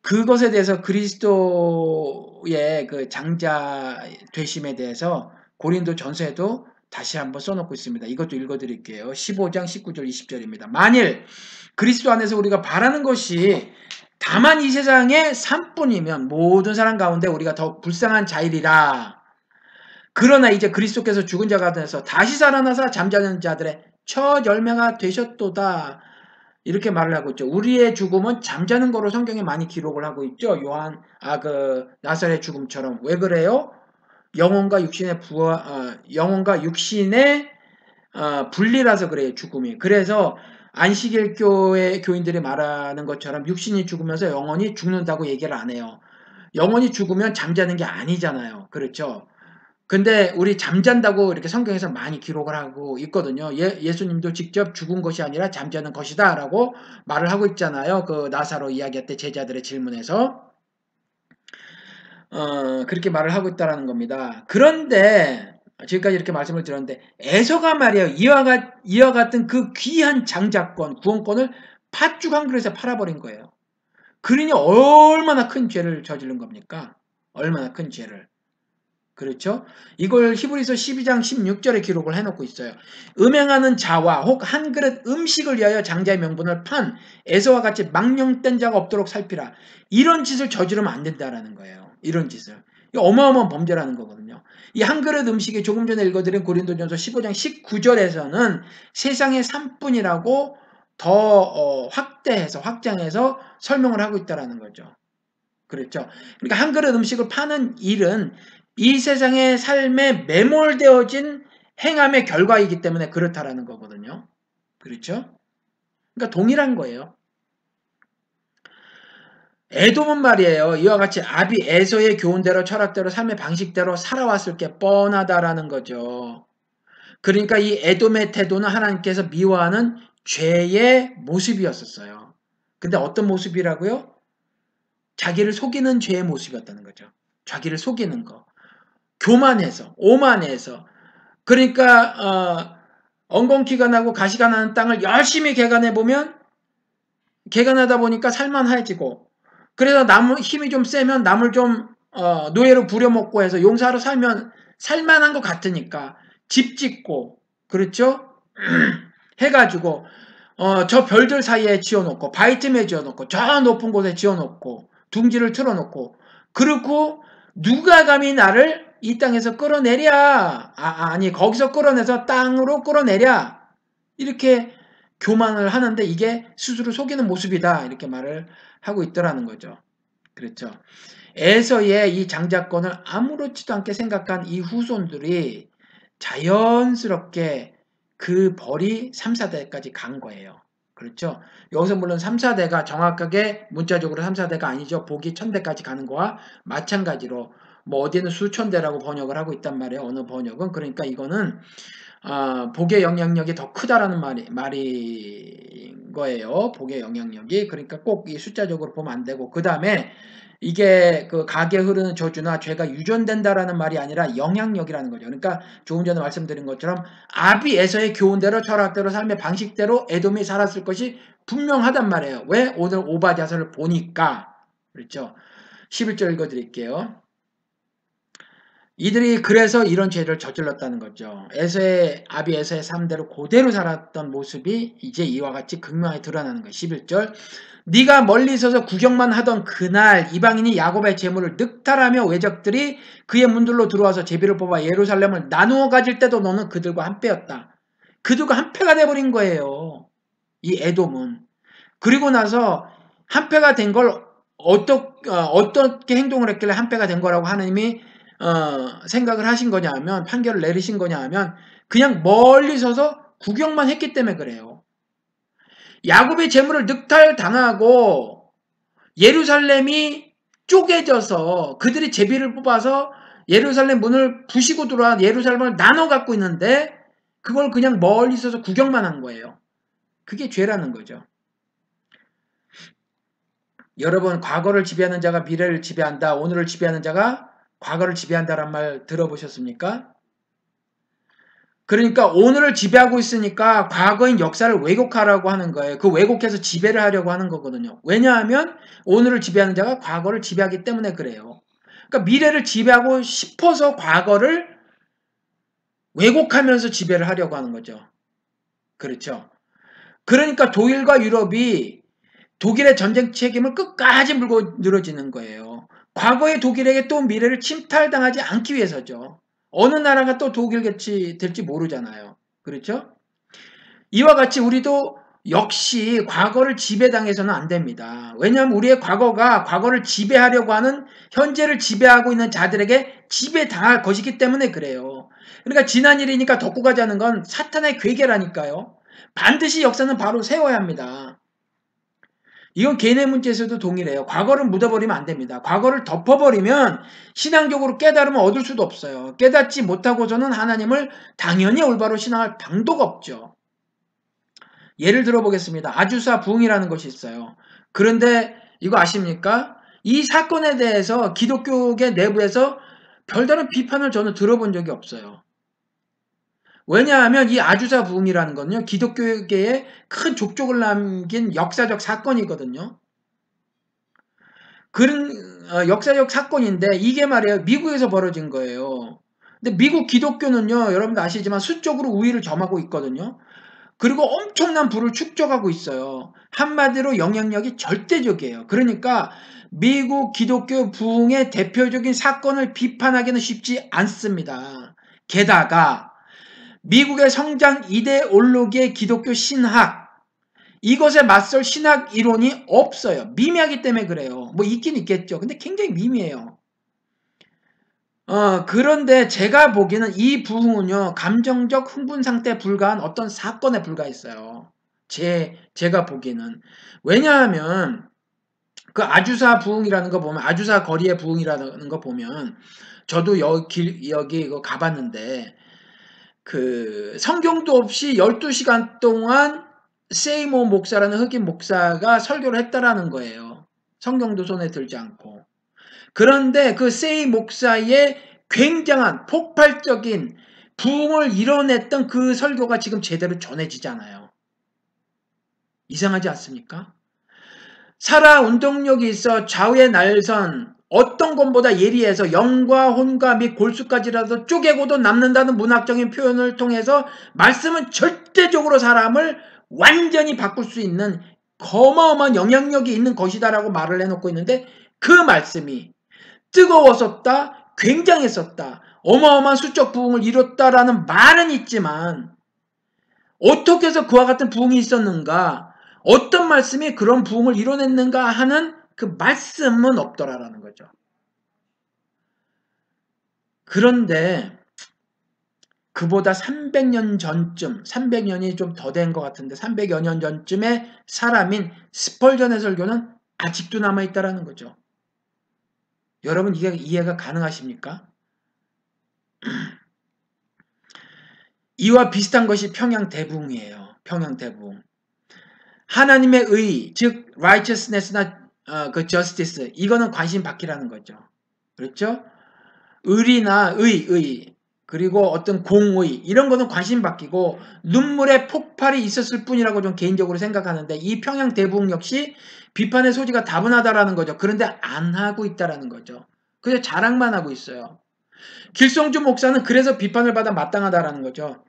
그것에 대해서 그리스도의 그 장자 되심에 대해서 고린도 전서에도 다시 한번 써놓고 있습니다. 이것도 읽어드릴게요. 15장 19절 20절입니다. 만일 그리스도 안에서 우리가 바라는 것이 다만 이 세상의 삶뿐이면 모든 사람 가운데 우리가 더 불쌍한 자이리라. 그러나 이제 그리스도께서 죽은 자 가운데서 다시 살아나사 잠자는 자들의 첫 열매가 되셨도다. 이렇게 말을 하고 있죠. 우리의 죽음은 잠자는 거로 성경에 많이 기록을 하고 있죠. 나사렛 죽음처럼. 왜 그래요? 영혼과 육신의 분리라서 그래요. 죽음이. 그래서 안식일 교회 교인들이 말하는 것처럼 육신이 죽으면서 영혼이 죽는다고 얘기를 안 해요. 영혼이 죽으면 잠자는 게 아니잖아요. 그렇죠? 근데 우리 잠잔다고 이렇게 성경에서 많이 기록을 하고 있거든요. 예수님도 직접 죽은 것이 아니라 잠자는 것이다 라고 말을 하고 있잖아요. 그 나사로 이야기할 때 제자들의 질문에서 그렇게 말을 하고 있다라는 겁니다. 그런데 지금까지 이렇게 말씀을 드렸는데 에서가 말이에요. 이와 같은 그 귀한 장자권, 구원권을 팥죽 한 그릇에 팔아버린 거예요. 그러니 얼마나 큰 죄를 저지른 겁니까? 얼마나 큰 죄를. 그렇죠? 이걸 히브리서 12장 16절에 기록을 해놓고 있어요. 음행하는 자와 혹 한 그릇 음식을 위하여 장자의 명분을 판 에서와 같이 망령된 자가 없도록 살피라. 이런 짓을 저지르면 안 된다라는 거예요. 이런 짓을. 이 어마어마한 범죄라는 거거든요. 이 한 그릇 음식이 조금 전에 읽어드린 고린도전서 15장 19절에서는 세상의 삶뿐이라고 더 확장해서 설명을 하고 있다라는 거죠. 그렇죠? 그러니까 한 그릇 음식을 파는 일은 이 세상의 삶에 매몰되어진 행함의 결과이기 때문에 그렇다라는 거거든요. 그렇죠? 그러니까 동일한 거예요. 에돔은 말이에요. 이와 같이 아비 에서의 교훈대로 철학대로 삶의 방식대로 살아왔을 게 뻔하다라는 거죠. 그러니까 이 에돔의 태도는 하나님께서 미워하는 죄의 모습이었었어요. 근데 어떤 모습이라고요? 자기를 속이는 죄의 모습이었다는 거죠. 자기를 속이는 거. 교만해서, 오만해서. 그러니까 엉겅퀴가 나고 가시가 나는 땅을 열심히 개간해보면 개간하다 보니까 살만해지고, 그래서 힘이 좀 세면 남을 좀 노예로 부려먹고 해서 용사로 살면 살만한 것 같으니까 집 짓고, 그렇죠? 해가지고 저 별들 사이에 지어놓고 바위 틈에 지어놓고 저 높은 곳에 지어놓고 둥지를 틀어놓고, 그리고 누가 감히 나를 이 땅에서 끌어내랴, 아니 거기서 끌어내서 땅으로 끌어내랴, 이렇게 교만을 하는데 이게 스스로 속이는 모습이다 이렇게 말을 하고 있더라는 거죠. 그렇죠. 에서의 이 장자권을 아무렇지도 않게 생각한 이 후손들이 자연스럽게 그 벌이 3, 4대까지 간 거예요. 그렇죠? 여기서 물론 3, 4대가 정확하게 문자적으로 3, 4대가 아니죠. 복이 1000대까지 가는 거와 마찬가지로 뭐 어디는 수천 대라고 번역을 하고 있단 말이에요. 어느 번역은. 그러니까 이거는 복의 영향력이 더 크다라는 말인 거예요. 복의 영향력이. 그러니까 꼭 이 숫자적으로 보면 안 되고, 그 다음에 이게 그 각에 흐르는 저주나 죄가 유전된다라는 말이 아니라 영향력이라는 거죠. 그러니까 조금 전에 말씀드린 것처럼 아비 에서의 교훈대로 철학대로 삶의 방식대로 에돔이 살았을 것이 분명하단 말이에요. 왜? 오늘 오바댜서를 보니까. 그렇죠. 11절 읽어드릴게요. 이들이 그래서 이런 죄를 저질렀다는 거죠. 아비 에서의 삶대로 그대로 살았던 모습이 이제 이와 같이 극명하게 드러나는 거예요. 11절. 네가 멀리 서서 구경만 하던 그날 이방인이 야곱의 재물을 늑탈하며 외적들이 그의 문들로 들어와서 제비를 뽑아 예루살렘을 나누어 가질 때도 너는 그들과 한패였다. 그들과 한패가 돼버린 거예요. 이 에돔은. 그리고 나서 한패가 된 걸 어떻게 행동을 했길래 한패가 된 거라고 하나님이 생각을 하신 거냐 하면, 판결을 내리신 거냐 하면 그냥 멀리 서서 구경만 했기 때문에 그래요. 야곱의 재물을 늑탈당하고 예루살렘이 쪼개져서 그들이 제비를 뽑아서 예루살렘 문을 부시고 들어와 예루살렘을 나눠 갖고 있는데 그걸 그냥 멀리 서서 구경만 한 거예요. 그게 죄라는 거죠. 여러분, 과거를 지배하는 자가 미래를 지배한다, 오늘을 지배하는 자가 과거를 지배한다란 말 들어보셨습니까? 그러니까 오늘을 지배하고 있으니까 과거인 역사를 왜곡하라고 하는 거예요. 그 왜곡해서 지배를 하려고 하는 거거든요. 왜냐하면 오늘을 지배하는 자가 과거를 지배하기 때문에 그래요. 그러니까 미래를 지배하고 싶어서 과거를 왜곡하면서 지배를 하려고 하는 거죠. 그렇죠. 그러니까 독일과 유럽이 독일의 전쟁 책임을 끝까지 물고 늘어지는 거예요. 과거의 독일에게 또 미래를 침탈당하지 않기 위해서죠. 어느 나라가 또 독일같이 될지 모르잖아요. 그렇죠? 이와 같이 우리도 역시 과거를 지배당해서는 안 됩니다. 왜냐하면 우리의 과거가 과거를 지배하려고 하는 현재를 지배하고 있는 자들에게 지배당할 것이기 때문에 그래요. 그러니까 지난 일이니까 덮고 가자는 건 사탄의 괴계라니까요. 반드시 역사는 바로 세워야 합니다. 이건 개인의 문제에서도 동일해요. 과거를 묻어버리면 안 됩니다. 과거를 덮어버리면 신앙적으로 깨달음을 얻을 수도 없어요. 깨닫지 못하고서는 하나님을 당연히 올바로 신앙할 방도가 없죠. 예를 들어 보겠습니다. 아주사 부흥이라는 것이 있어요. 그런데 이거 아십니까? 이 사건에 대해서 기독교계 내부에서 별다른 비판을 저는 들어본 적이 없어요. 왜냐하면 이 아주사 부흥이라는 건요, 기독교계에 큰 족적을 남긴 역사적 사건이거든요. 그런 역사적 사건인데 이게 말이에요, 미국에서 벌어진 거예요. 근데 미국 기독교는요, 여러분도 아시지만 수적으로 우위를 점하고 있거든요. 그리고 엄청난 부를 축적하고 있어요. 한마디로 영향력이 절대적이에요. 그러니까 미국 기독교 부흥의 대표적인 사건을 비판하기는 쉽지 않습니다. 게다가 미국의 성장 이데올로기의 기독교 신학, 이것에 맞설 신학 이론이 없어요. 미미하기 때문에 그래요. 뭐 있긴 있겠죠. 근데 굉장히 미미해요. 그런데 제가 보기에는 이 부흥은요, 감정적 흥분 상태에 불과한 어떤 사건에 불과했어요. 제가 보기에는. 왜냐하면, 그 아주사 부흥이라는 거 보면, 아주사 거리의 부흥이라는 거 보면, 저도 여기 이거 가봤는데, 그, 성경도 없이 12시간 동안 세이모 목사라는 흑인 목사가 설교를 했다라는 거예요. 성경도 손에 들지 않고. 그런데 그 세이 목사의 굉장한 폭발적인 부흥을 이뤄냈던 그 설교가 지금 제대로 전해지잖아요. 이상하지 않습니까? 살아 운동력이 있어 좌우의 날선 어떤 것보다 예리해서 영과 혼과 및 골수까지라도 쪼개고도 남는다는 문학적인 표현을 통해서 말씀은 절대적으로 사람을 완전히 바꿀 수 있는 어마어마한 영향력이 있는 것이다라고 말을 해놓고 있는데 그 말씀이 뜨거웠었다, 굉장했었다, 어마어마한 수적 부흥을 이뤘다라는 말은 있지만 어떻게 해서 그와 같은 부흥이 있었는가, 어떤 말씀이 그런 부흥을 이뤄냈는가 하는 그 말씀은 없더라라는 거죠. 그런데 그보다 300년 전쯤, 300년이 좀 더 된 것 같은데 300여 년 전쯤의 사람인 스펄전의 설교는 아직도 남아있다라는 거죠. 여러분 이게 이해가 가능하십니까? 이와 비슷한 것이 평양 대부흥이에요. 평양 대부흥. 하나님의 의, 즉 righteousness나 그 justice, 이거는 관심 받기라는 거죠. 그렇죠? 의리나 의, 그리고 어떤 공의, 이런 거는 관심 받기고 눈물의 폭발이 있었을 뿐이라고 좀 개인적으로 생각하는데 이 평양 대부흥 역시 비판의 소지가 다분하다라는 거죠. 그런데 안 하고 있다라는 거죠. 그냥 자랑만 하고 있어요. 길성주 목사는 그래서 비판을 받아 마땅하다라는 거죠.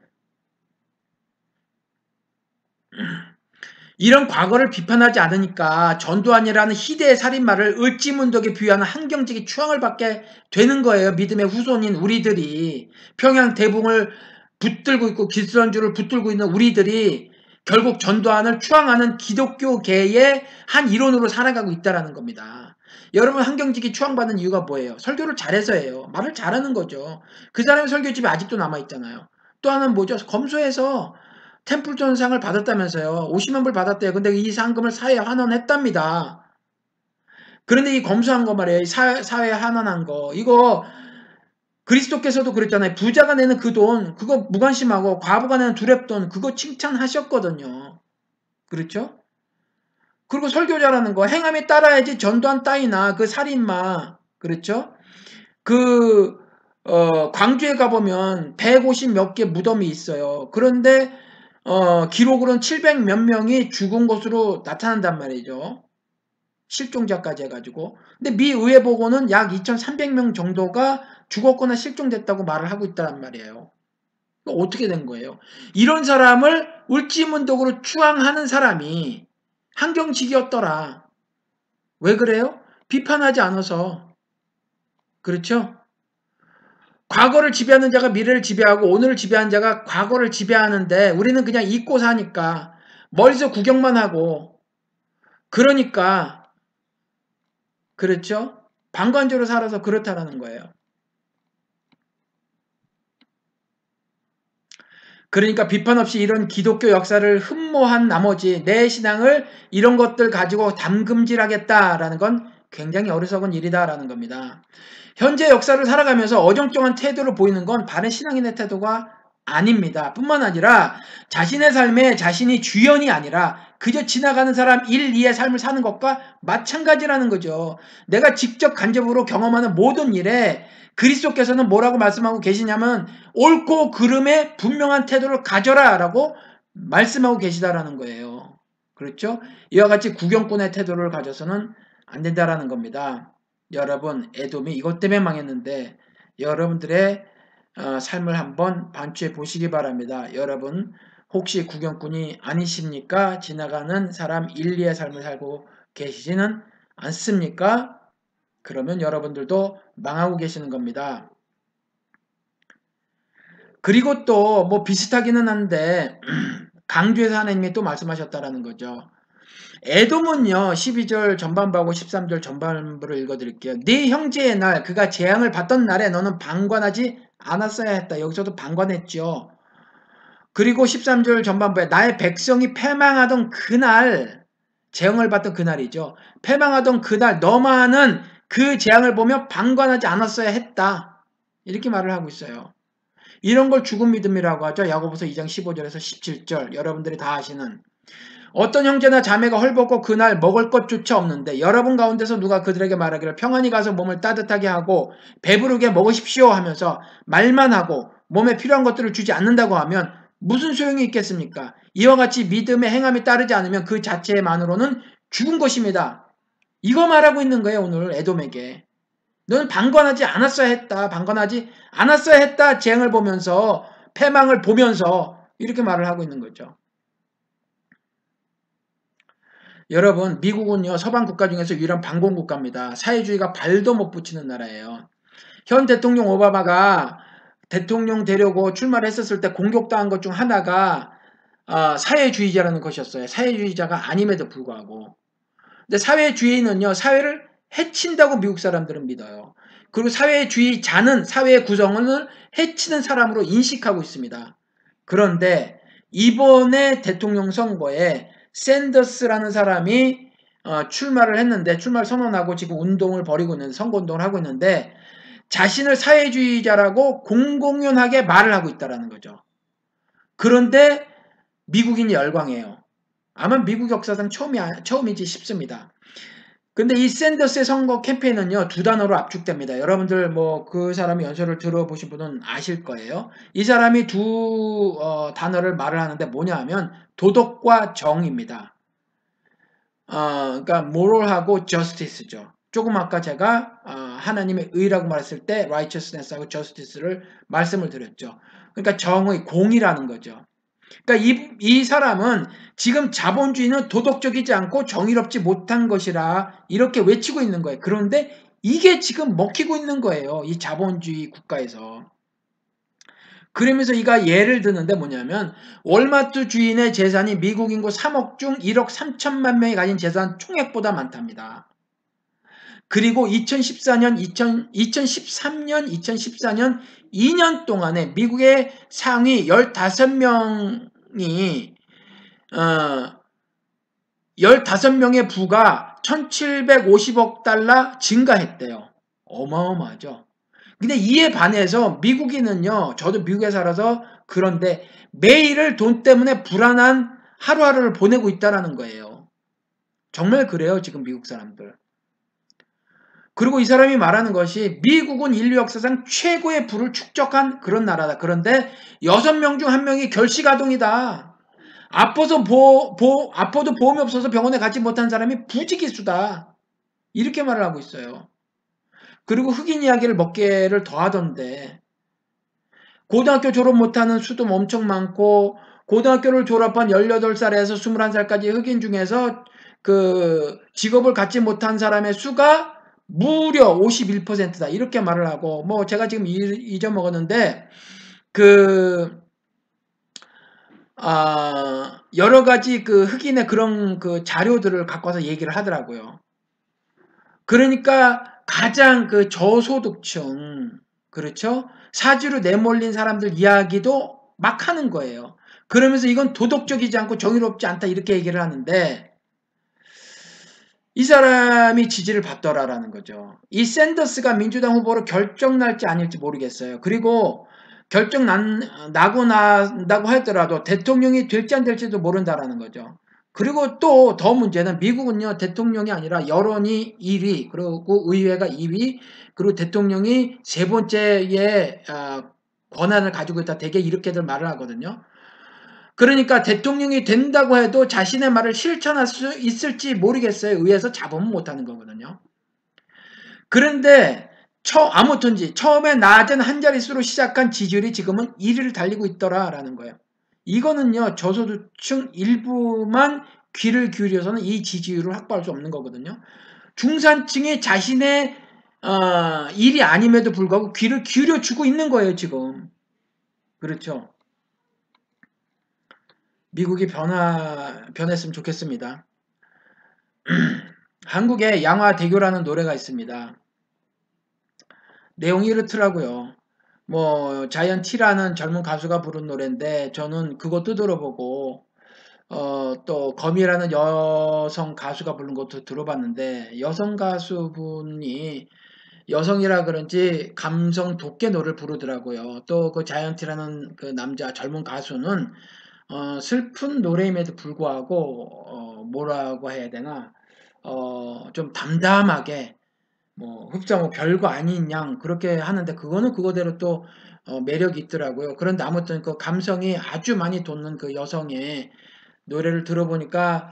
이런 과거를 비판하지 않으니까 전두환이라는 희대의 살인마를 을지문덕에 비유하는 한경직이 추앙을 받게 되는 거예요. 믿음의 후손인 우리들이 평양 대붕을 붙들고 있고 길선주를 붙들고 있는 우리들이 결국 전두환을 추앙하는 기독교계의 한 이론으로 살아가고 있다는 겁니다. 여러분 한경직이 추앙받는 이유가 뭐예요? 설교를 잘해서예요. 말을 잘하는 거죠. 그 사람의 설교집이 아직도 남아있잖아요. 또 하나는 뭐죠? 검소해서 템플전상을 받았다면서요. 50만 불 받았대요. 근데 이 상금을 사회에 환원했답니다. 그런데 이 검소한 거 말이에요. 사회에 환원한 거. 이거 그리스도께서도 그랬잖아요. 부자가 내는 그 돈, 그거 무관심하고 과부가 내는 두랩돈, 그거 칭찬하셨거든요. 그렇죠? 그리고 설교자라는 거, 행함에 따라야지 전두환 따위나 그 살인마, 그렇죠? 그 광주에 가보면 150 몇 개 무덤이 있어요. 그런데 기록으로는 700 몇 명이 죽은 것으로 나타난단 말이죠. 실종자까지 해가지고. 근데 미 의회 보고는 약 2,300명 정도가 죽었거나 실종됐다고 말을 하고 있다란 말이에요. 어떻게 된 거예요? 이런 사람을 울지문덕으로 추앙하는 사람이 한경직이었더라. 왜 그래요? 비판하지 않아서. 그렇죠? 과거를 지배하는 자가 미래를 지배하고 오늘을 지배하는 자가 과거를 지배하는데 우리는 그냥 잊고 사니까 멀리서 구경만 하고 그러니까 그렇죠? 방관적으로 살아서 그렇다라는 거예요. 그러니까 비판 없이 이런 기독교 역사를 흠모한 나머지 내 신앙을 이런 것들 가지고 담금질하겠다라는 건 굉장히 어리석은 일이다라는 겁니다. 현재 역사를 살아가면서 어정쩡한 태도를 보이는 건 바른 신앙인의 태도가 아닙니다. 뿐만 아니라 자신의 삶에 자신이 주연이 아니라 그저 지나가는 사람 1, 2의 삶을 사는 것과 마찬가지라는 거죠. 내가 직접 간접으로 경험하는 모든 일에 그리스도께서는 뭐라고 말씀하고 계시냐면 옳고 그름의 분명한 태도를 가져라 라고 말씀하고 계시다라는 거예요. 그렇죠? 이와 같이 구경꾼의 태도를 가져서는 안 된다라는 겁니다. 여러분, 에돔이 이것 때문에 망했는데 여러분들의 삶을 한번 반추해 보시기 바랍니다. 여러분 혹시 구경꾼이 아니십니까? 지나가는 사람 1, 2의 삶을 살고 계시지는 않습니까? 그러면 여러분들도 망하고 계시는 겁니다. 그리고 또 뭐 비슷하기는 한데 강조해서 하나님이 또 말씀하셨다라는 거죠. 에돔은요 12절 전반부하고 13절 전반부를 읽어드릴게요. 네 형제의 날 그가 재앙을 받던 날에 너는 방관하지 않았어야 했다. 여기서도 방관했죠. 그리고 13절 전반부에 나의 백성이 패망하던 그날 재앙을 받던 그날이죠. 패망하던 그날 너만은 그 재앙을 보며 방관하지 않았어야 했다. 이렇게 말을 하고 있어요. 이런 걸 죽은 믿음이라고 하죠. 야고보서 2장 15절에서 17절 여러분들이 다 아시는 어떤 형제나 자매가 헐벗고 그날 먹을 것조차 없는데 여러분 가운데서 누가 그들에게 말하기를 평안히 가서 몸을 따뜻하게 하고 배부르게 먹으십시오 하면서 말만 하고 몸에 필요한 것들을 주지 않는다고 하면 무슨 소용이 있겠습니까? 이와 같이 믿음의 행함이 따르지 않으면 그 자체만으로는 죽은 것입니다. 이거 말하고 있는 거예요. 오늘 에돔에게. 너는 방관하지 않았어야 했다. 방관하지 않았어야 했다. 재앙을 보면서 패망을 보면서 이렇게 말을 하고 있는 거죠. 여러분 미국은요 서방 국가 중에서 유일한 반공 국가입니다. 사회주의가 발도 못 붙이는 나라예요. 현 대통령 오바마가 대통령 되려고 출마를 했었을 때 공격당한 것 중 하나가 사회주의자라는 것이었어요. 사회주의자가 아님에도 불구하고. 근데 사회주의는요 사회를 해친다고 미국 사람들은 믿어요. 그리고 사회주의자는 사회의 구성을 해치는 사람으로 인식하고 있습니다. 그런데 이번에 대통령 선거에 샌더스라는 사람이 출마를 했는데 출마를 선언하고 지금 운동을 벌이고 있는데 선거운동을 하고 있는데 자신을 사회주의자라고 공공연하게 말을 하고 있다는 거죠. 그런데 미국인이 열광해요. 아마 미국 역사상 처음이지 싶습니다. 근데 이 샌더스의 선거 캠페인은요, 두 단어로 압축됩니다. 여러분들 뭐 그 사람의 연설을 들어보신 분은 아실 거예요. 이 사람이 두 단어를 말을 하는데 뭐냐 하면 도덕과 정입니다. 그러니까 moral하고 justice죠. 조금 아까 제가 하나님의 의라고 말했을 때 righteousness하고 justice를 말씀을 드렸죠. 그러니까 정의, 공이라는 거죠. 그러니까 이 사람은 지금 자본주의는 도덕적이지 않고 정의롭지 못한 것이라 이렇게 외치고 있는 거예요. 그런데 이게 지금 먹히고 있는 거예요. 이 자본주의 국가에서. 그러면서 이가 예를 드는데 뭐냐면 월마트 주인의 재산이 미국 인구 3억 중 1억 3천만 명이 가진 재산 총액보다 많답니다. 그리고 2013년, 2014년 2년 동안에 미국의 상위 15명이 15명의 부가 1750억 달러 증가했대요. 어마어마하죠. 근데 이에 반해서 미국인은요, 저도 미국에 살아서 그런데 매일을 돈 때문에 불안한 하루하루를 보내고 있다는 거예요. 정말 그래요, 지금 미국 사람들. 그리고 이 사람이 말하는 것이 미국은 인류 역사상 최고의 부를 축적한 그런 나라다. 그런데 6명 중 1명이 결식아동이다. 아파도 보험이 없어서 병원에 가지 못한 사람이 부지기수다. 이렇게 말을 하고 있어요. 그리고 흑인 이야기를 몇 개를 더 하던데, 고등학교 졸업 못하는 수도 엄청 많고, 고등학교를 졸업한 18살에서 21살까지 흑인 중에서 그 직업을 갖지 못한 사람의 수가 무려 51%다. 이렇게 말을 하고, 뭐 제가 지금 잊어먹었는데, 그, 여러 가지 그 흑인의 그런 그 자료들을 갖고 와서 얘기를 하더라고요. 그러니까 가장 그 저소득층, 그렇죠? 사지로 내몰린 사람들 이야기도 막 하는 거예요. 그러면서 이건 도덕적이지 않고 정의롭지 않다 이렇게 얘기를 하는데 이 사람이 지지를 받더라라는 거죠. 이 샌더스가 민주당 후보로 결정 날지 아닐지 모르겠어요. 그리고 나고 난다고 하더라도 대통령이 될지 안 될지도 모른다라는 거죠. 그리고 또 더 문제는 미국은요, 대통령이 아니라 여론이 1위, 그리고 의회가 2위, 그리고 대통령이 세 번째의 권한을 가지고 있다. 되게 이렇게들 말을 하거든요. 그러니까 대통령이 된다고 해도 자신의 말을 실천할 수 있을지 모르겠어요. 의회에서 잡으면 못하는 거거든요. 그런데 아무튼지 처음에 낮은 한 자릿수로 시작한 지지율이 지금은 1위를 달리고 있더라라는 거예요. 이거는요, 저소득층 일부만 귀를 기울여서는 이 지지율을 확보할 수 없는 거거든요. 중산층이 자신의 일이 아님에도 불구하고 귀를 기울여주고 있는 거예요, 지금. 그렇죠. 미국이 변했으면 좋겠습니다. 한국에 양화대교라는 노래가 있습니다. 내용이 이렇더라고요. 뭐 자이언티라는 젊은 가수가 부른 노래인데 저는 그것도 들어보고 또 거미라는 여성 가수가 부른 것도 들어봤는데 여성 가수분이 여성이라 그런지 감성 돋게 노래를 부르더라고요. 또 그 자이언티라는 그 남자 젊은 가수는 슬픈 노래임에도 불구하고 뭐라고 해야 되나 좀 담담하게 뭐 흡사 뭐 별거 아닌 양 그렇게 하는데 그거는 그거대로 또 매력이 있더라고요. 그런데 아무튼 그 감성이 아주 많이 돋는 그 여성의 노래를 들어보니까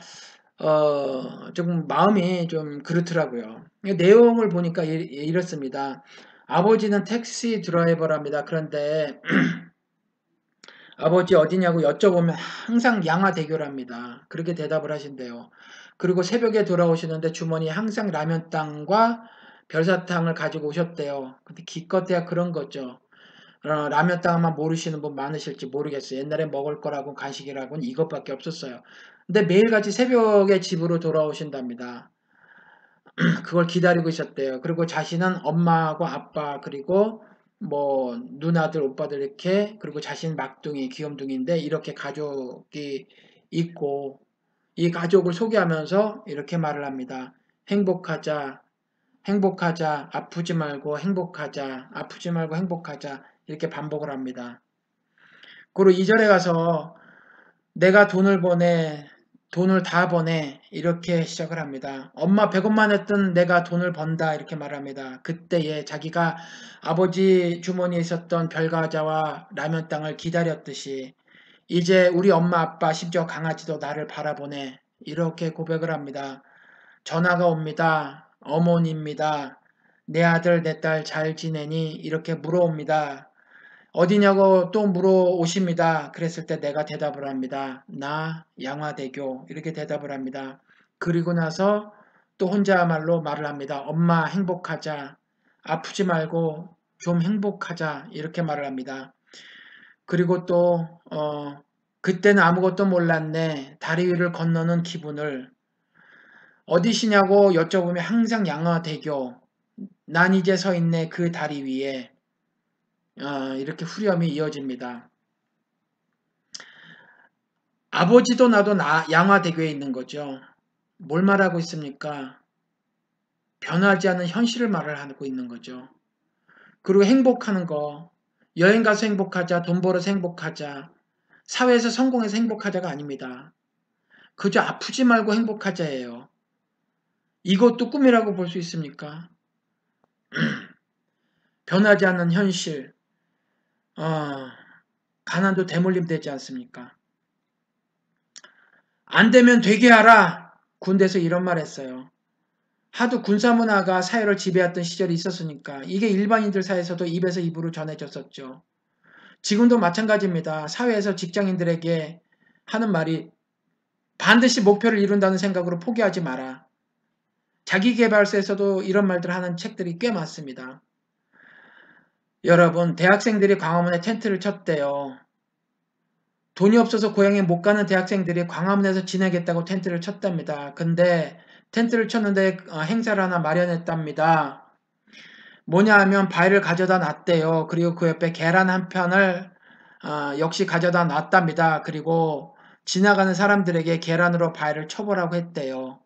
조금 마음이 좀 그렇더라고요. 내용을 보니까 이렇습니다. 아버지는 택시 드라이버랍니다. 그런데 아버지 어디냐고 여쭤보면 항상 양화대교랍니다. 그렇게 대답을 하신대요. 그리고 새벽에 돌아오시는데 주머니에 항상 라면땅과 별사탕을 가지고 오셨대요. 근데 기껏해야 그런 거죠. 라면땅만 모르시는 분 많으실지 모르겠어요. 옛날에 먹을 거라고 간식이라고는 이것밖에 없었어요. 근데 매일같이 새벽에 집으로 돌아오신답니다. 그걸 기다리고 있었대요. 그리고 자신은 엄마하고 아빠 그리고 뭐 누나들 오빠들 이렇게 그리고 자신 막둥이 귀염둥이인데 이렇게 가족이 있고 이 가족을 소개하면서 이렇게 말을 합니다. 행복하자, 행복하자, 아프지 말고 행복하자, 아프지 말고 행복하자 이렇게 반복을 합니다. 그리고 2절에 가서 내가 돈을 버네, 돈을 다 버네, 이렇게 시작을 합니다. 엄마 100원만 했던 내가 돈을 번다, 이렇게 말합니다. 그때에 자기가 아버지 주머니에 있었던 별과자와 라면땅을 기다렸듯이 이제 우리 엄마 아빠 심지어 강아지도 나를 바라보네, 이렇게 고백을 합니다. 전화가 옵니다. 어머니입니다. 내 아들, 내 딸 잘 지내니? 이렇게 물어옵니다. 어디냐고 또 물어오십니다. 그랬을 때 내가 대답을 합니다. 나 양화대교 이렇게 대답을 합니다. 그리고 나서 또 혼자말로 말을 합니다. 엄마 행복하자. 아프지 말고 좀 행복하자. 이렇게 말을 합니다. 그리고 또 그때는 아무것도 몰랐네. 다리 위를 건너는 기분을 어디시냐고 여쭤보면 항상 양화대교. 난 이제 서 있네 그 다리 위에. 이렇게 후렴이 이어집니다. 아버지도 나도 양화대교에 있는 거죠. 뭘 말하고 있습니까? 변하지 않는 현실을 말을 하고 있는 거죠. 그리고 행복하는 거, 여행 가서 행복하자, 돈 벌어서 행복하자, 사회에서 성공해서 행복하자가 아닙니다. 그저 아프지 말고 행복하자예요. 이것도 꿈이라고 볼 수 있습니까? 변하지 않는 현실, 가난도 대물림 되지 않습니까? 안 되면 되게 하라. 군대에서 이런 말 했어요. 하도 군사문화가 사회를 지배했던 시절이 있었으니까 이게 일반인들 사이에서도 입에서 입으로 전해졌었죠. 지금도 마찬가지입니다. 사회에서 직장인들에게 하는 말이 반드시 목표를 이룬다는 생각으로 포기하지 마라. 자기계발서에서도 이런 말들 하는 책들이 꽤 많습니다. 여러분, 대학생들이 광화문에 텐트를 쳤대요. 돈이 없어서 고향에 못 가는 대학생들이 광화문에서 지내겠다고 텐트를 쳤답니다. 근데 텐트를 쳤는데 행사를 하나 마련했답니다. 뭐냐 하면 바위를 가져다 놨대요. 그리고 그 옆에 계란 한 편을 역시 가져다 놨답니다. 그리고 지나가는 사람들에게 계란으로 바위를 쳐보라고 했대요.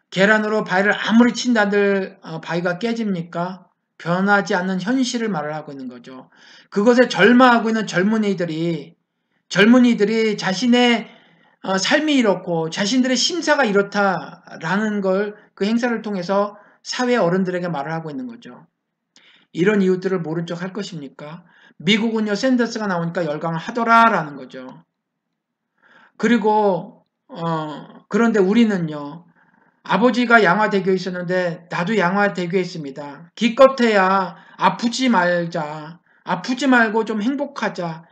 계란으로 바위를 아무리 친다들 바위가 깨집니까? 변하지 않는 현실을 말을 하고 있는 거죠. 그것에 절망하고 있는 젊은이들이 자신의 삶이 이렇고 자신들의 심사가 이렇다라는 걸 그 행사를 통해서 사회 어른들에게 말을 하고 있는 거죠. 이런 이웃들을 모른 척 할 것입니까? 미국은요, 샌더스가 나오니까 열광을 하더라라는 거죠. 그리고 그런데 우리는요, 아버지가 양화대교에 있었는데 나도 양화대교에 있습니다. 기껏해야 아프지 말자. 아프지 말고 좀 행복하자.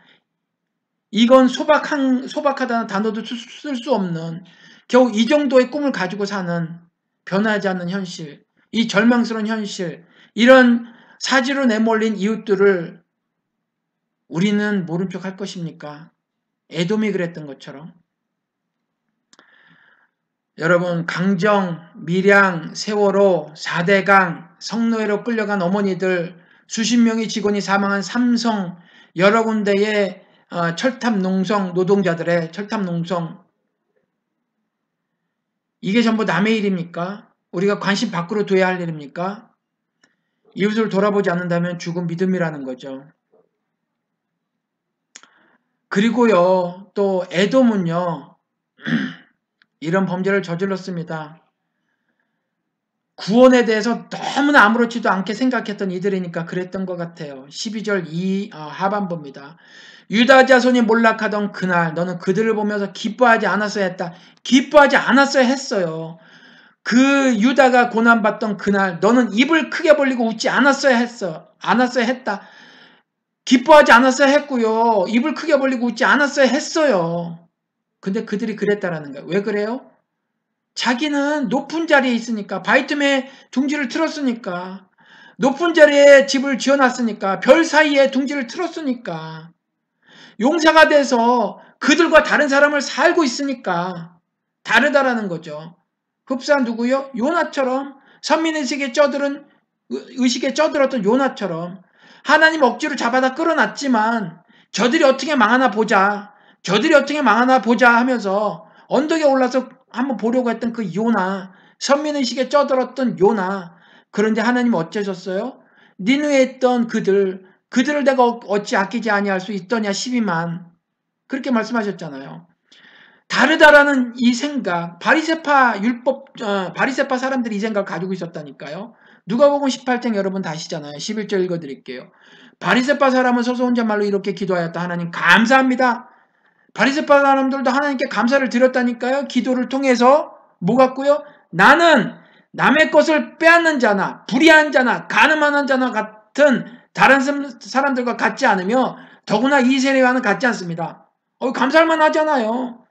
이건 소박하다는 단어도 쓸 수 없는 겨우 이 정도의 꿈을 가지고 사는 변하지 않는 현실, 이 절망스러운 현실, 이런 사지로 내몰린 이웃들을 우리는 모른 척 할 것입니까? 에돔이 그랬던 것처럼. 여러분, 강정, 밀양, 세월호, 4대강, 성노예로 끌려간 어머니들, 수십 명의 직원이 사망한 삼성, 여러 군데의 철탑 농성 노동자들의 철탑 농성, 이게 전부 남의 일입니까? 우리가 관심 밖으로 둬야 할 일입니까? 이웃을 돌아보지 않는다면 죽은 믿음이라는 거죠. 그리고요, 또 에돔은요, 이런 범죄를 저질렀습니다. 구원에 대해서 너무나 아무렇지도 않게 생각했던 이들이니까 그랬던 것 같아요. 12절 하반부입니다. 유다 자손이 몰락하던 그날 너는 그들을 보면서 기뻐하지 않았어야 했다. 기뻐하지 않았어야 했어요. 그 유다가 고난받던 그날 너는 입을 크게 벌리고 웃지 않았어야 했다. 기뻐하지 않았어야 했고요. 입을 크게 벌리고 웃지 않았어야 했어요. 근데 그들이 그랬다라는 거예요. 왜 그래요? 자기는 높은 자리에 있으니까, 바위틈에 둥지를 틀었으니까, 높은 자리에 집을 지어놨으니까, 별 사이에 둥지를 틀었으니까, 용사가 돼서 그들과 다른 사람을 살고 있으니까 다르다라는 거죠. 흡사 누구요? 요나처럼, 선민의식에 쩌들었던 요나처럼 하나님 억지로 잡아다 끌어놨지만 저들이 어떻게 망하나 보자, 하면서 언덕에 올라서 한번 보려고 했던 그 요나, 선민의식에 쩌들었던 요나. 그런데 하나님 어째셨어요? 니느에 있던 그들을 내가 어찌 아끼지 아니할 수 있더냐 12만. 그렇게 말씀하셨잖아요. 다르다라는 이 생각, 바리새파 사람들이 이 생각을 가지고 있었다니까요. 누가복음 18장 여러분 다 아시잖아요. 11절 읽어드릴게요. 바리새파 사람은 서서 혼잣말로 이렇게 기도하였다. 하나님 감사합니다. 바리새파 사람들도 하나님께 감사를 드렸다니까요. 기도를 통해서 뭐 같고요? 나는 남의 것을 빼앗는 자나 불의한 자나 가늠하는 자나 같은 다른 사람들과 같지 않으며 더구나 이 세례와는 같지 않습니다. 감사할 만하잖아요.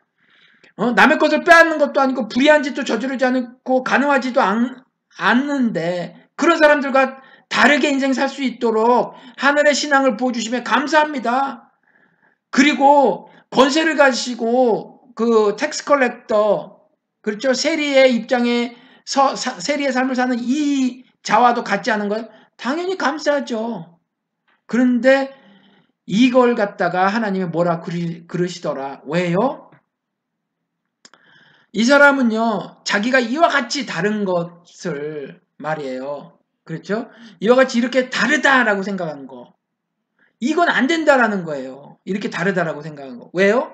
남의 것을 빼앗는 것도 아니고 불의한 짓도 저지르지 않고 가늠하지도 않는데 그런 사람들과 다르게 인생 살 수 있도록 하늘의 신앙을 부어주시면 감사합니다. 그리고 권세를 가지시고 그 텍스 컬렉터, 그렇죠? 세리의 입장에 세리의 삶을 사는 이 자와도 같지 않은 거예요? 당연히 감사하죠. 그런데 이걸 갖다가 하나님이 뭐라 그러시더라. 왜요? 이 사람은요, 자기가 이와 같이 다른 것을 말이에요. 그렇죠? 이와 같이 이렇게 다르다라고 생각한 거. 이건 안 된다라는 거예요. 이렇게 다르다라고 생각한 거. 왜요?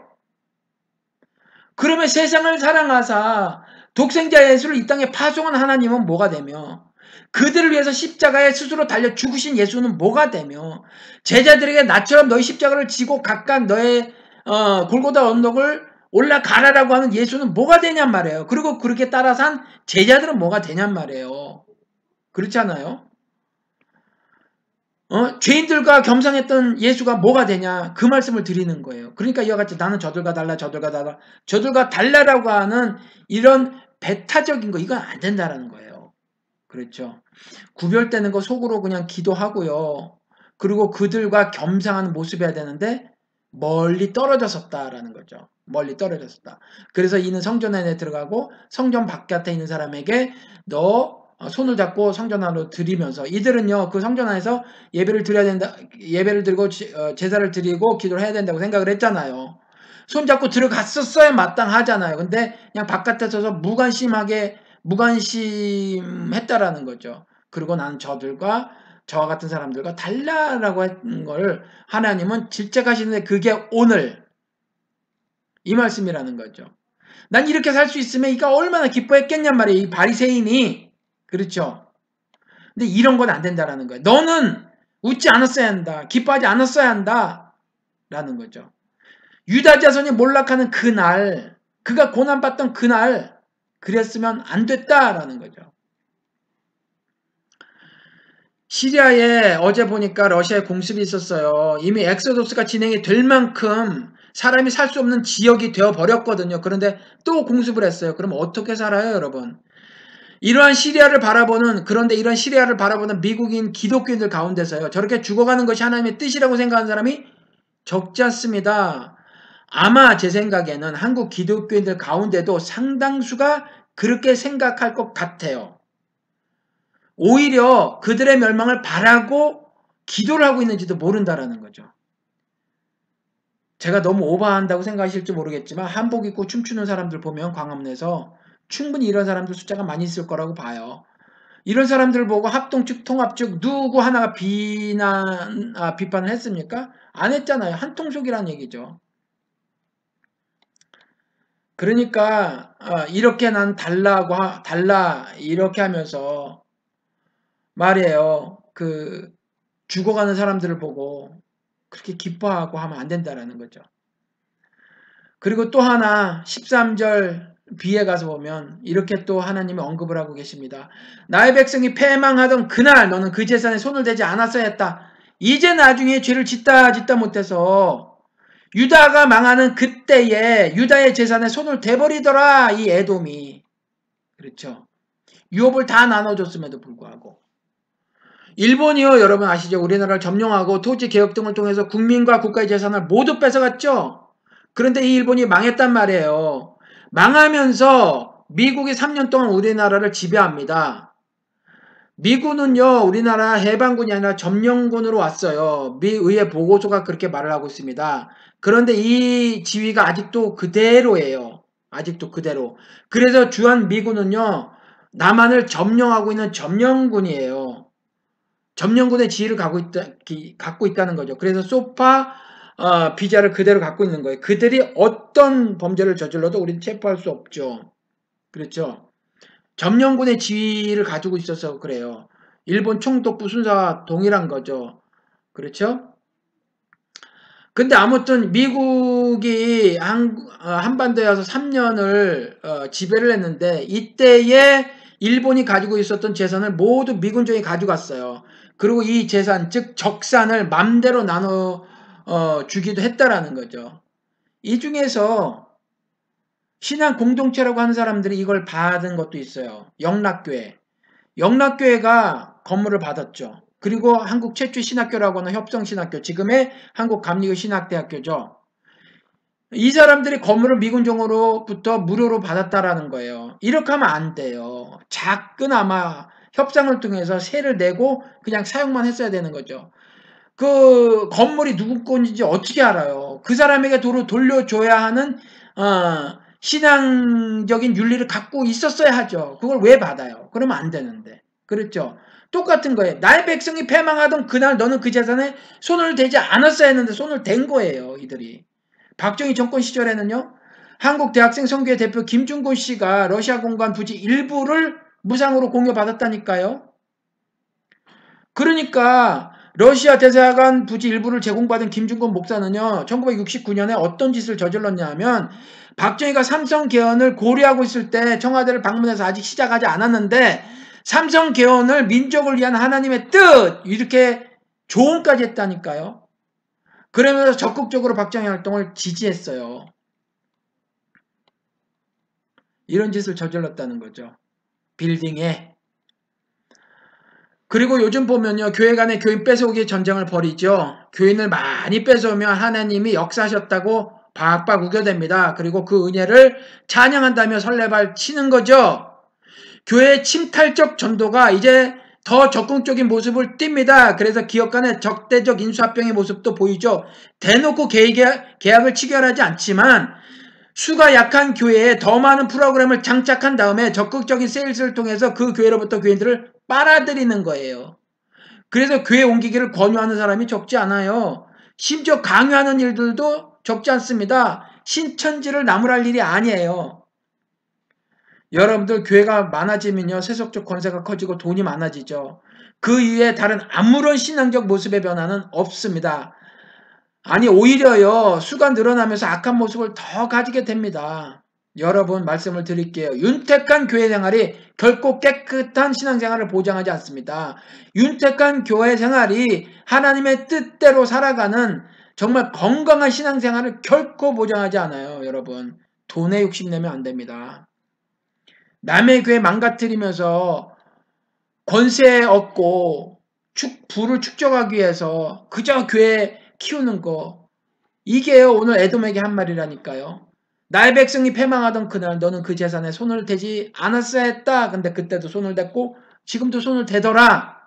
그러면 세상을 사랑하사 독생자 예수를 이 땅에 파송한 하나님은 뭐가 되며 그들을 위해서 십자가에 스스로 달려 죽으신 예수는 뭐가 되며 제자들에게 나처럼 너희 십자가를 지고 각각 너의 골고다 언덕을 올라가라라고 하는 예수는 뭐가 되냔 말이에요. 그리고 그렇게 따라 산 제자들은 뭐가 되냔 말이에요. 그렇지 않아요? 죄인들과 겸상했던 예수가 뭐가 되냐 그 말씀을 드리는 거예요. 그러니까 이와 같이 나는 저들과 달라 저들과 달라라고 하는 이런 배타적인 거 이건 안 된다라는 거예요. 그렇죠. 구별되는 거 속으로 그냥 기도하고요. 그리고 그들과 겸상하는 모습이어야 되는데 멀리 떨어졌었다라는 거죠. 멀리 떨어졌었다. 그래서 이는 성전 안에 들어가고 성전 바깥에 있는 사람에게 너 손을 잡고 성전 안으로 들이면서 이들은요 그 성전 안에서 예배를 드려야 된다. 예배를 드리고 제사를 드리고 기도를 해야 된다고 생각을 했잖아요. 손 잡고 들어갔었어야 마땅하잖아요. 근데 그냥 바깥에 서서 무관심했다라는 거죠. 그리고 난 저와 같은 사람들과 달라라고 했던 걸 하나님은 질책하시는데 그게 오늘 이 말씀이라는 거죠. 난 이렇게 살 수 있으면 이가 얼마나 기뻐했겠냔 말이에요. 이 바리새인이. 그렇죠. 근데 이런 건 안 된다라는 거예요. 너는 웃지 않았어야 한다. 기뻐하지 않았어야 한다. 라는 거죠. 유다 자손이 몰락하는 그날, 그가 고난받던 그날 그랬으면 안 됐다라는 거죠. 시리아에 어제 보니까 러시아에 공습이 있었어요. 이미 엑소도스가 진행이 될 만큼 사람이 살 수 없는 지역이 되어버렸거든요. 그런데 또 공습을 했어요. 그럼 어떻게 살아요, 여러분? 그런데 이런 시리아를 바라보는 미국인 기독교인들 가운데서요. 저렇게 죽어가는 것이 하나님의 뜻이라고 생각하는 사람이 적지 않습니다. 아마 제 생각에는 한국 기독교인들 가운데도 상당수가 그렇게 생각할 것 같아요. 오히려 그들의 멸망을 바라고 기도를 하고 있는지도 모른다라는 거죠. 제가 너무 오버한다고 생각하실지 모르겠지만 한복 입고 춤추는 사람들 보면 광화문에서 충분히 이런 사람들 숫자가 많이 있을 거라고 봐요. 이런 사람들 보고 합동 측 통합 측 누구 하나가 비판을 했습니까? 안 했잖아요. 한통속이라는 얘기죠. 그러니까 이렇게 난 달라 이렇게 하면서 말이에요. 그 죽어가는 사람들을 보고 그렇게 기뻐하고 하면 안 된다라는 거죠. 그리고 또 하나 13절 B에 가서 보면 이렇게 또 하나님이 언급을 하고 계십니다. 나의 백성이 패망하던 그날 너는 그 재산에 손을 대지 않았어야 했다. 이제 나중에 죄를 짓다 못해서 유다가 망하는 그때에 유다의 재산에 손을 대버리더라 이 에돔이. 그렇죠. 유업을 다 나눠줬음에도 불구하고 일본이요 여러분 아시죠? 우리나라를 점령하고 토지 개혁 등을 통해서 국민과 국가의 재산을 모두 뺏어갔죠. 그런데 이 일본이 망했단 말이에요. 망하면서 미국이 3년 동안 우리나라를 지배합니다. 미군은요 우리나라 해방군이 아니라 점령군으로 왔어요. 미의회 보고서가 그렇게 말을 하고 있습니다. 그런데 이 지위가 아직도 그대로예요. 아직도 그대로. 그래서 주한 미군은요 남한을 점령하고 있는 점령군이에요. 점령군의 지위를 갖고 있다는 거죠. 그래서 소파 비자를 그대로 갖고 있는 거예요. 그들이 어떤 범죄를 저질러도 우리는 체포할 수 없죠. 그렇죠. 점령군의 지위를 가지고 있어서 그래요. 일본 총독부 순사와 동일한 거죠. 그렇죠? 근데 아무튼 미국이 한반도에 와서 3년을 지배를 했는데 이때에 일본이 가지고 있었던 재산을 모두 미군정이 가져갔어요. 그리고 이 재산 즉 적산을 맘대로 나눠 주기도 했다라는 거죠. 이 중에서 신앙 공동체라고 하는 사람들이 이걸 받은 것도 있어요. 영락교회. 영락교회가 건물을 받았죠. 그리고 한국 최초 신학교라고 하는 협성신학교, 지금의 한국감리교신학대학교죠. 이 사람들이 건물을 미군정으로부터 무료로 받았다라는 거예요. 이렇게 하면 안 돼요. 작게나마 협상을 통해서 세를 내고 그냥 사용만 했어야 되는 거죠. 그 건물이 누구 건지 어떻게 알아요? 그 사람에게 도로 돌려줘야 하는 신앙적인 윤리를 갖고 있었어야 하죠. 그걸 왜 받아요? 그러면 안 되는데. 그렇죠? 똑같은 거예요. 나의 백성이 패망하던 그날 너는 그 재산에 손을 대지 않았어야 했는데 손을 댄 거예요. 이들이. 박정희 정권 시절에는요. 한국 대학생 선교회 대표 김준곤 씨가 러시아 공간 부지 일부를 무상으로 공여받았다니까요. 그러니까 러시아 대사관 부지 일부를 제공받은 김중건 목사는요. 1969년에 어떤 짓을 저질렀냐 하면 박정희가 삼성 개헌을 고려하고 있을 때 청와대를 방문해서 아직 시작하지 않았는데 삼성 개헌을 민족을 위한 하나님의 뜻 이렇게 조언까지 했다니까요. 그러면서 적극적으로 박정희 활동을 지지했어요. 이런 짓을 저질렀다는 거죠. 빌딩에. 그리고 요즘 보면요. 교회 간에 교인 뺏어오기 전쟁을 벌이죠. 교인을 많이 뺏어오면 하나님이 역사하셨다고 박박 우겨댑니다. 그리고 그 은혜를 찬양한다며 설레발 치는 거죠. 교회의 침탈적 전도가 이제 더 적극적인 모습을 띱니다. 그래서 기업 간의 적대적 인수합병의 모습도 보이죠. 대놓고 계약을 체결하지 않지만 수가 약한 교회에 더 많은 프로그램을 장착한 다음에 적극적인 세일즈를 통해서 그 교회로부터 교인들을 빨아들이는 거예요. 그래서 교회 옮기기를 권유하는 사람이 적지 않아요. 심지어 강요하는 일들도 적지 않습니다. 신천지를 나무랄 일이 아니에요. 여러분들 교회가 많아지면요. 세속적 권세가 커지고 돈이 많아지죠. 그 이외에 다른 아무런 신앙적 모습의 변화는 없습니다. 아니 오히려요. 수가 늘어나면서 악한 모습을 더 가지게 됩니다. 여러분 말씀을 드릴게요. 윤택한 교회 생활이 결코 깨끗한 신앙생활을 보장하지 않습니다. 윤택한 교회 생활이 하나님의 뜻대로 살아가는 정말 건강한 신앙생활을 결코 보장하지 않아요. 여러분 돈에 욕심내면 안 됩니다. 남의 교회 망가뜨리면서 권세 얻고 부를 축적하기 위해서 그저 교회 키우는 거 이게요 오늘 에돔에게 한 말이라니까요. 나의 백성이 패망하던 그날 너는 그 재산에 손을 대지 않았어야 했다. 근데 그때도 손을 댔고 지금도 손을 대더라.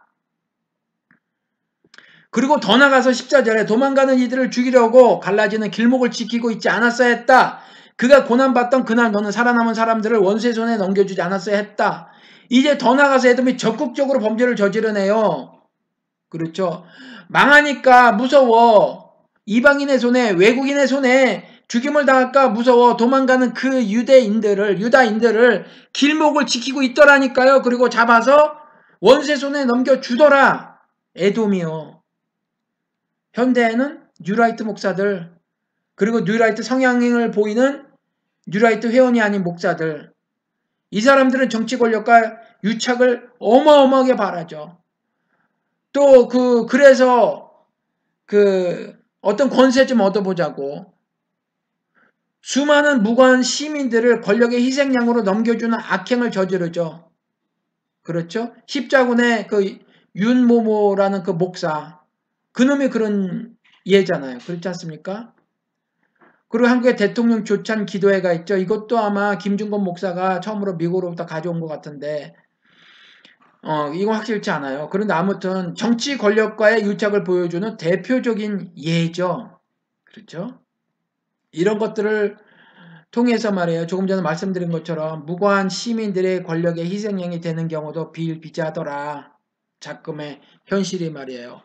그리고 더 나가서 14절에 도망가는 이들을 죽이려고 갈라지는 길목을 지키고 있지 않았어야 했다. 그가 고난받던 그날 너는 살아남은 사람들을 원수의 손에 넘겨주지 않았어야 했다. 이제 더 나가서 에돔이 적극적으로 범죄를 저지르네요. 그렇죠. 망하니까 무서워. 이방인의 손에 외국인의 손에 죽임을 당할까 무서워 도망가는 그 유다인들을 길목을 지키고 있더라니까요. 그리고 잡아서 원수의 손에 넘겨주더라. 에돔이요. 현대에는 뉴라이트 목사들 그리고 뉴라이트 성향을 보이는 뉴라이트 회원이 아닌 목사들 이 사람들은 정치 권력과 유착을 어마어마하게 바라죠. 또 그래서 어떤 권세 좀 얻어보자고 수많은 무고한 시민들을 권력의 희생양으로 넘겨주는 악행을 저지르죠. 그렇죠? 십자군의 그 윤모모라는 그 목사 그놈이 그런 예잖아요. 그렇지 않습니까? 그리고 한국의 대통령 조찬 기도회가 있죠. 이것도 아마 김중건 목사가 처음으로 미국으로부터 가져온 것 같은데 이건 확실치 않아요. 그런데 아무튼 정치 권력과의 유착을 보여주는 대표적인 예죠. 그렇죠? 이런 것들을 통해서 말이에요. 조금 전에 말씀드린 것처럼 무고한 시민들의 권력의 희생양이 되는 경우도 비일비재하더라. 작금의 현실이 말이에요.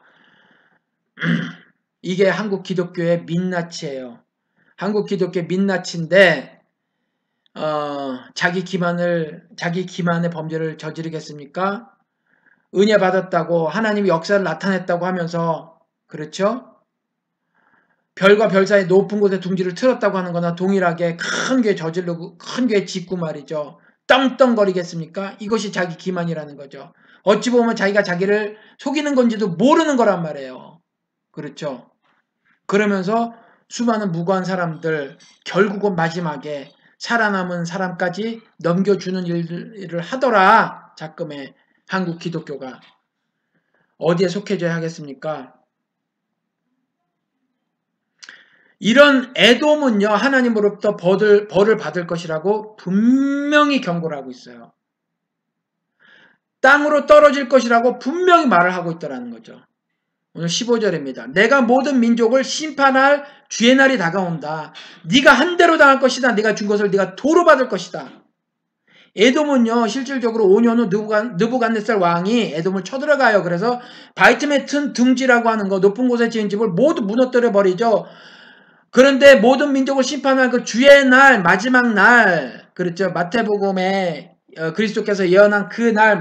이게 한국 기독교의 민낯이에요. 한국 기독교의 민낯인데 자기 기만의 범죄를 저지르겠습니까? 은혜 받았다고 하나님이 역사를 나타냈다고 하면서 그렇죠? 별과 별 사이 높은 곳에 둥지를 틀었다고 하는 거나 동일하게 큰 게 저지르고 큰 게 짓고 말이죠. 떵떵거리겠습니까? 이것이 자기 기만이라는 거죠. 어찌 보면 자기가 자기를 속이는 건지도 모르는 거란 말이에요. 그렇죠? 그러면서 수많은 무고한 사람들 결국은 마지막에 살아남은 사람까지 넘겨주는 일을 하더라. 작금의 한국 기독교가. 어디에 속해져야 하겠습니까? 이런 에돔은요. 하나님으로부터 벌을 받을 것이라고 분명히 경고를 하고 있어요. 땅으로 떨어질 것이라고 분명히 말을 하고 있더라는 거죠. 오늘 15절입니다. 내가 모든 민족을 심판할 주의 날이 다가온다. 네가 한 대로 당할 것이다. 네가 준 것을 네가 도로 받을 것이다. 에돔은요. 실질적으로 5년 후 느부갓네살 왕이 에돔을 쳐들어가요. 그래서 바이트메튼 둥지라고 하는 거 높은 곳에 지은 집을 모두 무너뜨려 버리죠. 그런데 모든 민족을 심판할 그 주의 날 마지막 날 그렇죠. 마태복음에 그리스도께서 예언한 그 날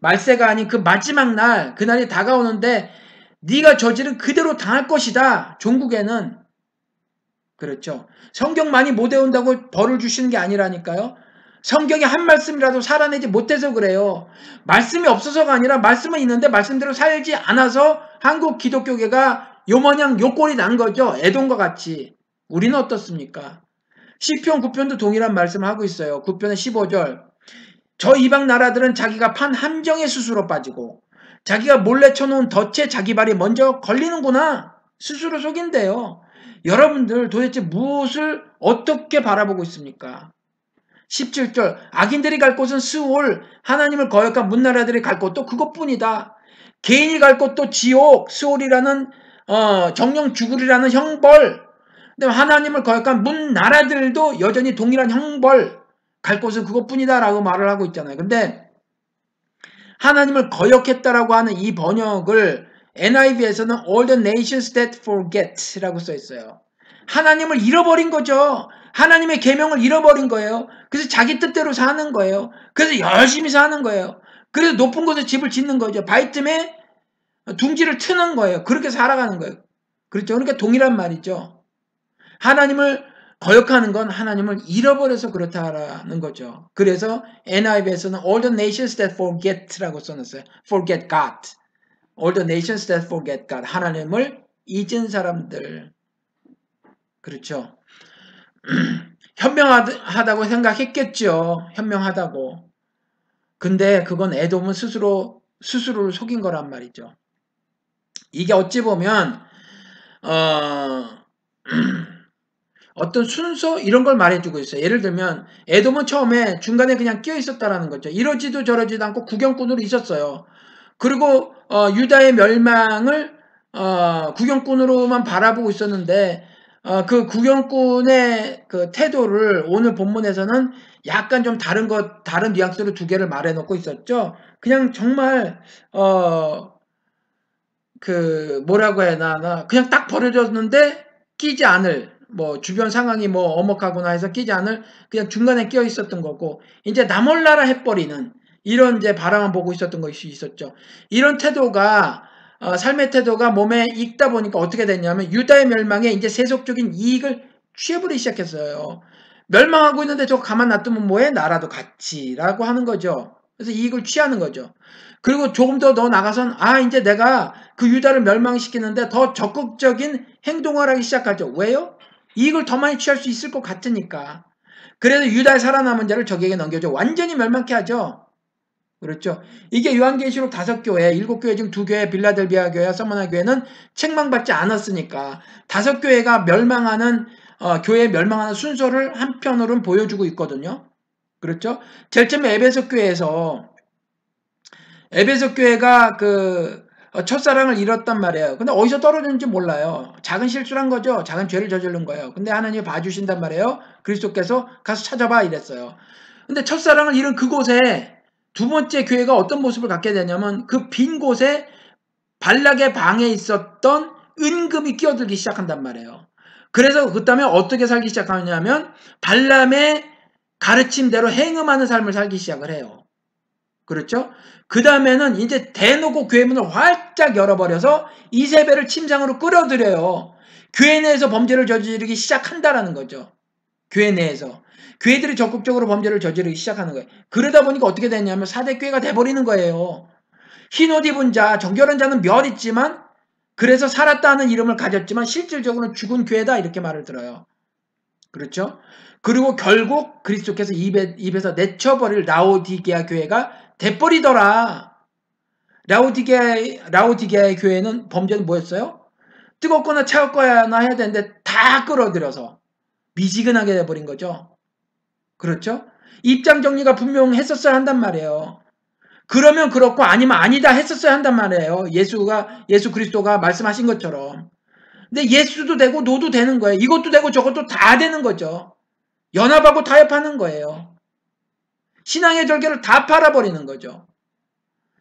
말세가 아닌 그 마지막 날, 그날이 다가오는데 네가 저지른 그대로 당할 것이다. 종국에는. 그렇죠. 성경 많이 못 외운다고 벌을 주시는 게 아니라니까요. 성경에 한 말씀이라도 살아내지 못해서 그래요. 말씀이 없어서가 아니라 말씀은 있는데 말씀대로 살지 않아서 한국 기독교계가 요마냥 요꼴이 난 거죠. 에돔과 같이. 우리는 어떻습니까? 시편 9편도 동일한 말씀을 하고 있어요. 9편의 15절. 저 이방 나라들은 자기가 판 함정의 수수로 빠지고 자기가 몰래 쳐놓은 덫에 자기 발이 먼저 걸리는구나. 스스로 속인대요. 여러분들 도대체 무엇을 어떻게 바라보고 있습니까? 17절. 악인들이 갈 곳은 스올, 하나님을 거역한 문나라들이 갈 곳도 그것뿐이다. 개인이 갈 곳도 지옥, 스올이라는 정령 죽으리라는 형벌. 근데 하나님을 거역한 문나라들도 여전히 동일한 형벌, 갈 곳은 그것뿐이다 라고 말을 하고 있잖아요. 근데 하나님을 거역했다라고 하는 이 번역을 NIV에서는 All the nations that forget 라고 써 있어요. 하나님을 잃어버린 거죠. 하나님의 계명을 잃어버린 거예요. 그래서 자기 뜻대로 사는 거예요. 그래서 열심히 사는 거예요. 그래서 높은 곳에 집을 짓는 거죠. 바위 틈에 둥지를 트는 거예요. 그렇게 살아가는 거예요. 그렇죠. 그러니까 동일한 말이죠. 하나님을 거역하는 건 하나님을 잃어버려서 그렇다라는 거죠. 그래서 NIV에서는 All the nations that forget라고 써놨어요. Forget God. All the nations that forget God. 하나님을 잊은 사람들. 그렇죠. 현명하다고 생각했겠죠. 현명하다고. 근데 그건 에돔은 스스로를 속인 거란 말이죠. 이게 어찌 보면 어떤 순서 이런 걸 말해주고 있어요. 예를 들면 에돔은 처음에 중간에 그냥 끼어 있었다라는 거죠. 이러지도 저러지도 않고 구경꾼으로 있었어요. 그리고 유다의 멸망을 구경꾼으로만 바라보고 있었는데 그 구경꾼의 그 태도를 오늘 본문에서는 약간 좀 다른 뉘앙스로 두 개를 말해놓고 있었죠. 그냥 정말 그 뭐라고 해야 하나 그냥 딱 버려졌는데 끼지 않을 뭐 주변 상황이 뭐 엄혹하거나 해서 끼지 않을 그냥 중간에 끼어 있었던 거고 이제 나 몰라라 해버리는 이런 이제 바라만 보고 있었던 것이 있었죠. 이런 태도가 삶의 태도가 몸에 익다 보니까 어떻게 됐냐면 유다의 멸망에 이제 세속적인 이익을 취해버리기 시작했어요. 멸망하고 있는데 저거 가만 놔두면 뭐해? 나라도 같이라고 하는 거죠. 그래서 이익을 취하는 거죠. 그리고 조금 더 나가선 이제 내가 그 유다를 멸망시키는데 더 적극적인 행동을 하기 시작하죠. 왜요? 이익을 더 많이 취할 수 있을 것 같으니까. 그래서 유다의 살아남은 자를 적에게 넘겨줘. 완전히 멸망케 하죠. 그렇죠. 이게 요한계시록 5교회, 7교회 중 2교회, 빌라델비아 교회와 서머나 교회는 책망받지 않았으니까 5교회가 멸망하는 교회 멸망하는 순서를 한편으로는 보여주고 있거든요. 그렇죠. 제일 처음에 에베소 교회가 그 첫사랑을 잃었단 말이에요. 근데 어디서 떨어졌는지 몰라요. 작은 실수를 한 거죠. 작은 죄를 저지른 거예요. 근데 하나님이 봐주신단 말이에요. 그리스도께서 가서 찾아봐 이랬어요. 근데 첫사랑을 잃은 그곳에 두 번째 교회가 어떤 모습을 갖게 되냐면 그 빈 곳에 발락의 방에 있었던 은금이 끼어들기 시작한단 말이에요. 그래서 그 다음에 어떻게 살기 시작하냐면 발람의 가르침대로 행음하는 삶을 살기 시작을 해요. 그렇죠? 그 다음에는 이제 대놓고 교회 문을 활짝 열어버려서 이세벨을 침상으로 끌어들여요. 교회 내에서 범죄를 저지르기 시작한다라는 거죠. 교회 내에서. 교회들이 적극적으로 범죄를 저지르기 시작하는 거예요. 그러다 보니까 어떻게 됐냐면 4대 교회가 돼버리는 거예요. 흰옷 입은 자, 정결한 자는 멸 있지만 그래서 살았다는 이름을 가졌지만 실질적으로는 죽은 교회다 이렇게 말을 들어요. 그렇죠? 그리고 결국 그리스도께서 입에서 내쳐버릴 라오디게아 교회가 돼버리더라. 라오디게아의 교회는 범죄는 뭐였어요? 뜨겁거나 차갑거나 해야 되는데 다 끌어들여서 미지근하게 돼버린 거죠. 그렇죠? 입장 정리가 분명했었어야 한단 말이에요. 그러면 그렇고 아니면 아니다 했었어야 한단 말이에요. 예수 그리스도가 말씀하신 것처럼. 근데 예수도 되고 노도 되는 거예요. 이것도 되고 저것도 다 되는 거죠. 연합하고 타협하는 거예요. 신앙의 절개를 다 팔아버리는 거죠.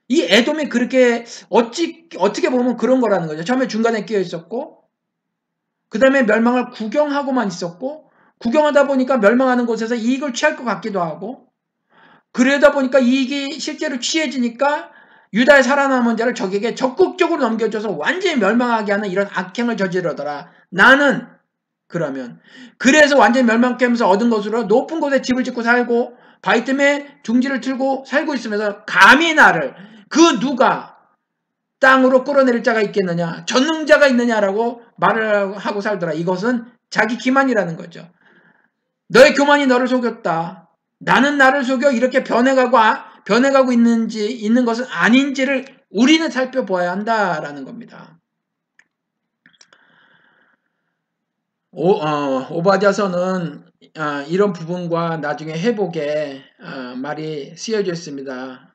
이 에돔이 그렇게 어떻게 보면 그런 거라는 거죠. 처음에 중간에 끼어 있었고 그 다음에 멸망을 구경하고만 있었고 구경하다 보니까 멸망하는 곳에서 이익을 취할 것 같기도 하고 그러다 보니까 이익이 실제로 취해지니까 유다의 살아남은 자를 적에게 적극적으로 넘겨줘서 완전히 멸망하게 하는 이런 악행을 저지르더라. 나는 그러면 그래서 완전히 멸망케 하면서 얻은 것으로 높은 곳에 집을 짓고 살고 바위 틈에 둥지를 틀고 살고 있으면서 감히 나를 그 누가 땅으로 끌어내릴 자가 있겠느냐, 전능자가 있느냐라고 말을 하고 살더라. 이것은 자기 기만이라는 거죠. 너의 교만이 너를 속였다. 나는 나를 속여 이렇게 변해가고 있는 것은 아닌지를 우리는 살펴보아야 한다라는 겁니다. 오바댜서는 이런 부분과 나중에 회복에 말이 쓰여져 있습니다.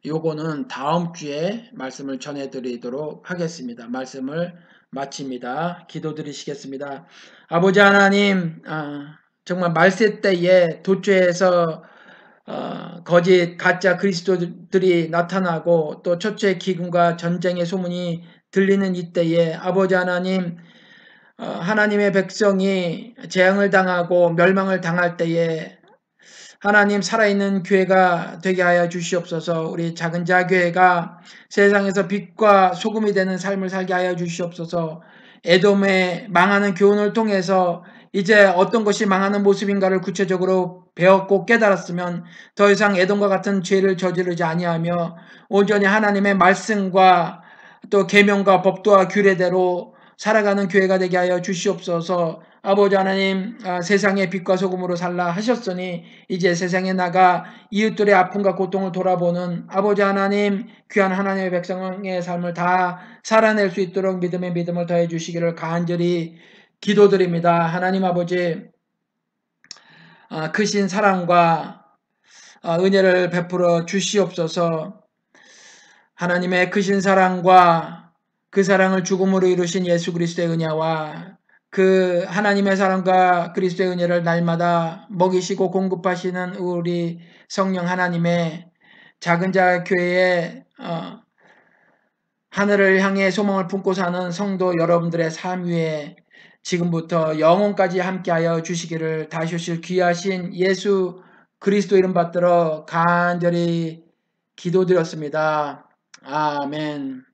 요거는 다음 주에 말씀을 전해드리도록 하겠습니다. 말씀을 마칩니다. 기도드리시겠습니다. 아버지 하나님, 정말 말세 때에 도처에서 거짓 가짜 그리스도들이 나타나고 또 첫째 기근과 전쟁의 소문이 들리는 이때에 아버지 하나님, 하나님의 백성이 재앙을 당하고 멸망을 당할 때에 하나님 살아있는 교회가 되게 하여 주시옵소서. 우리 작은 자교회가 세상에서 빛과 소금이 되는 삶을 살게 하여 주시옵소서. 에돔의 망하는 교훈을 통해서 이제 어떤 것이 망하는 모습인가를 구체적으로 배웠고 깨달았으면 더 이상 에돔과 같은 죄를 저지르지 아니하며 온전히 하나님의 말씀과 또 계명과 법도와 규례대로 살아가는 교회가 되게 하여 주시옵소서. 아버지 하나님, 세상의 빛과 소금으로 살라 하셨으니 이제 세상에 나가 이웃들의 아픔과 고통을 돌아보는 아버지 하나님, 귀한 하나님의 백성의 삶을 다 살아낼 수 있도록 믿음의 믿음을 더해 주시기를 간절히 기도드립니다. 하나님 아버지, 크신 사랑과 은혜를 베풀어 주시옵소서. 하나님의 크신 사랑과 그 사랑을 죽음으로 이루신 예수 그리스도의 은혜와 그 하나님의 사랑과 그리스도의 은혜를 날마다 먹이시고 공급하시는 우리 성령 하나님의 작은 자 교회의 하늘을 향해 소망을 품고 사는 성도 여러분들의 삶 위에 지금부터 영원까지 함께하여 주시기를 다시 오실 귀하신 예수 그리스도 이름 받들어 간절히 기도드렸습니다. 아멘.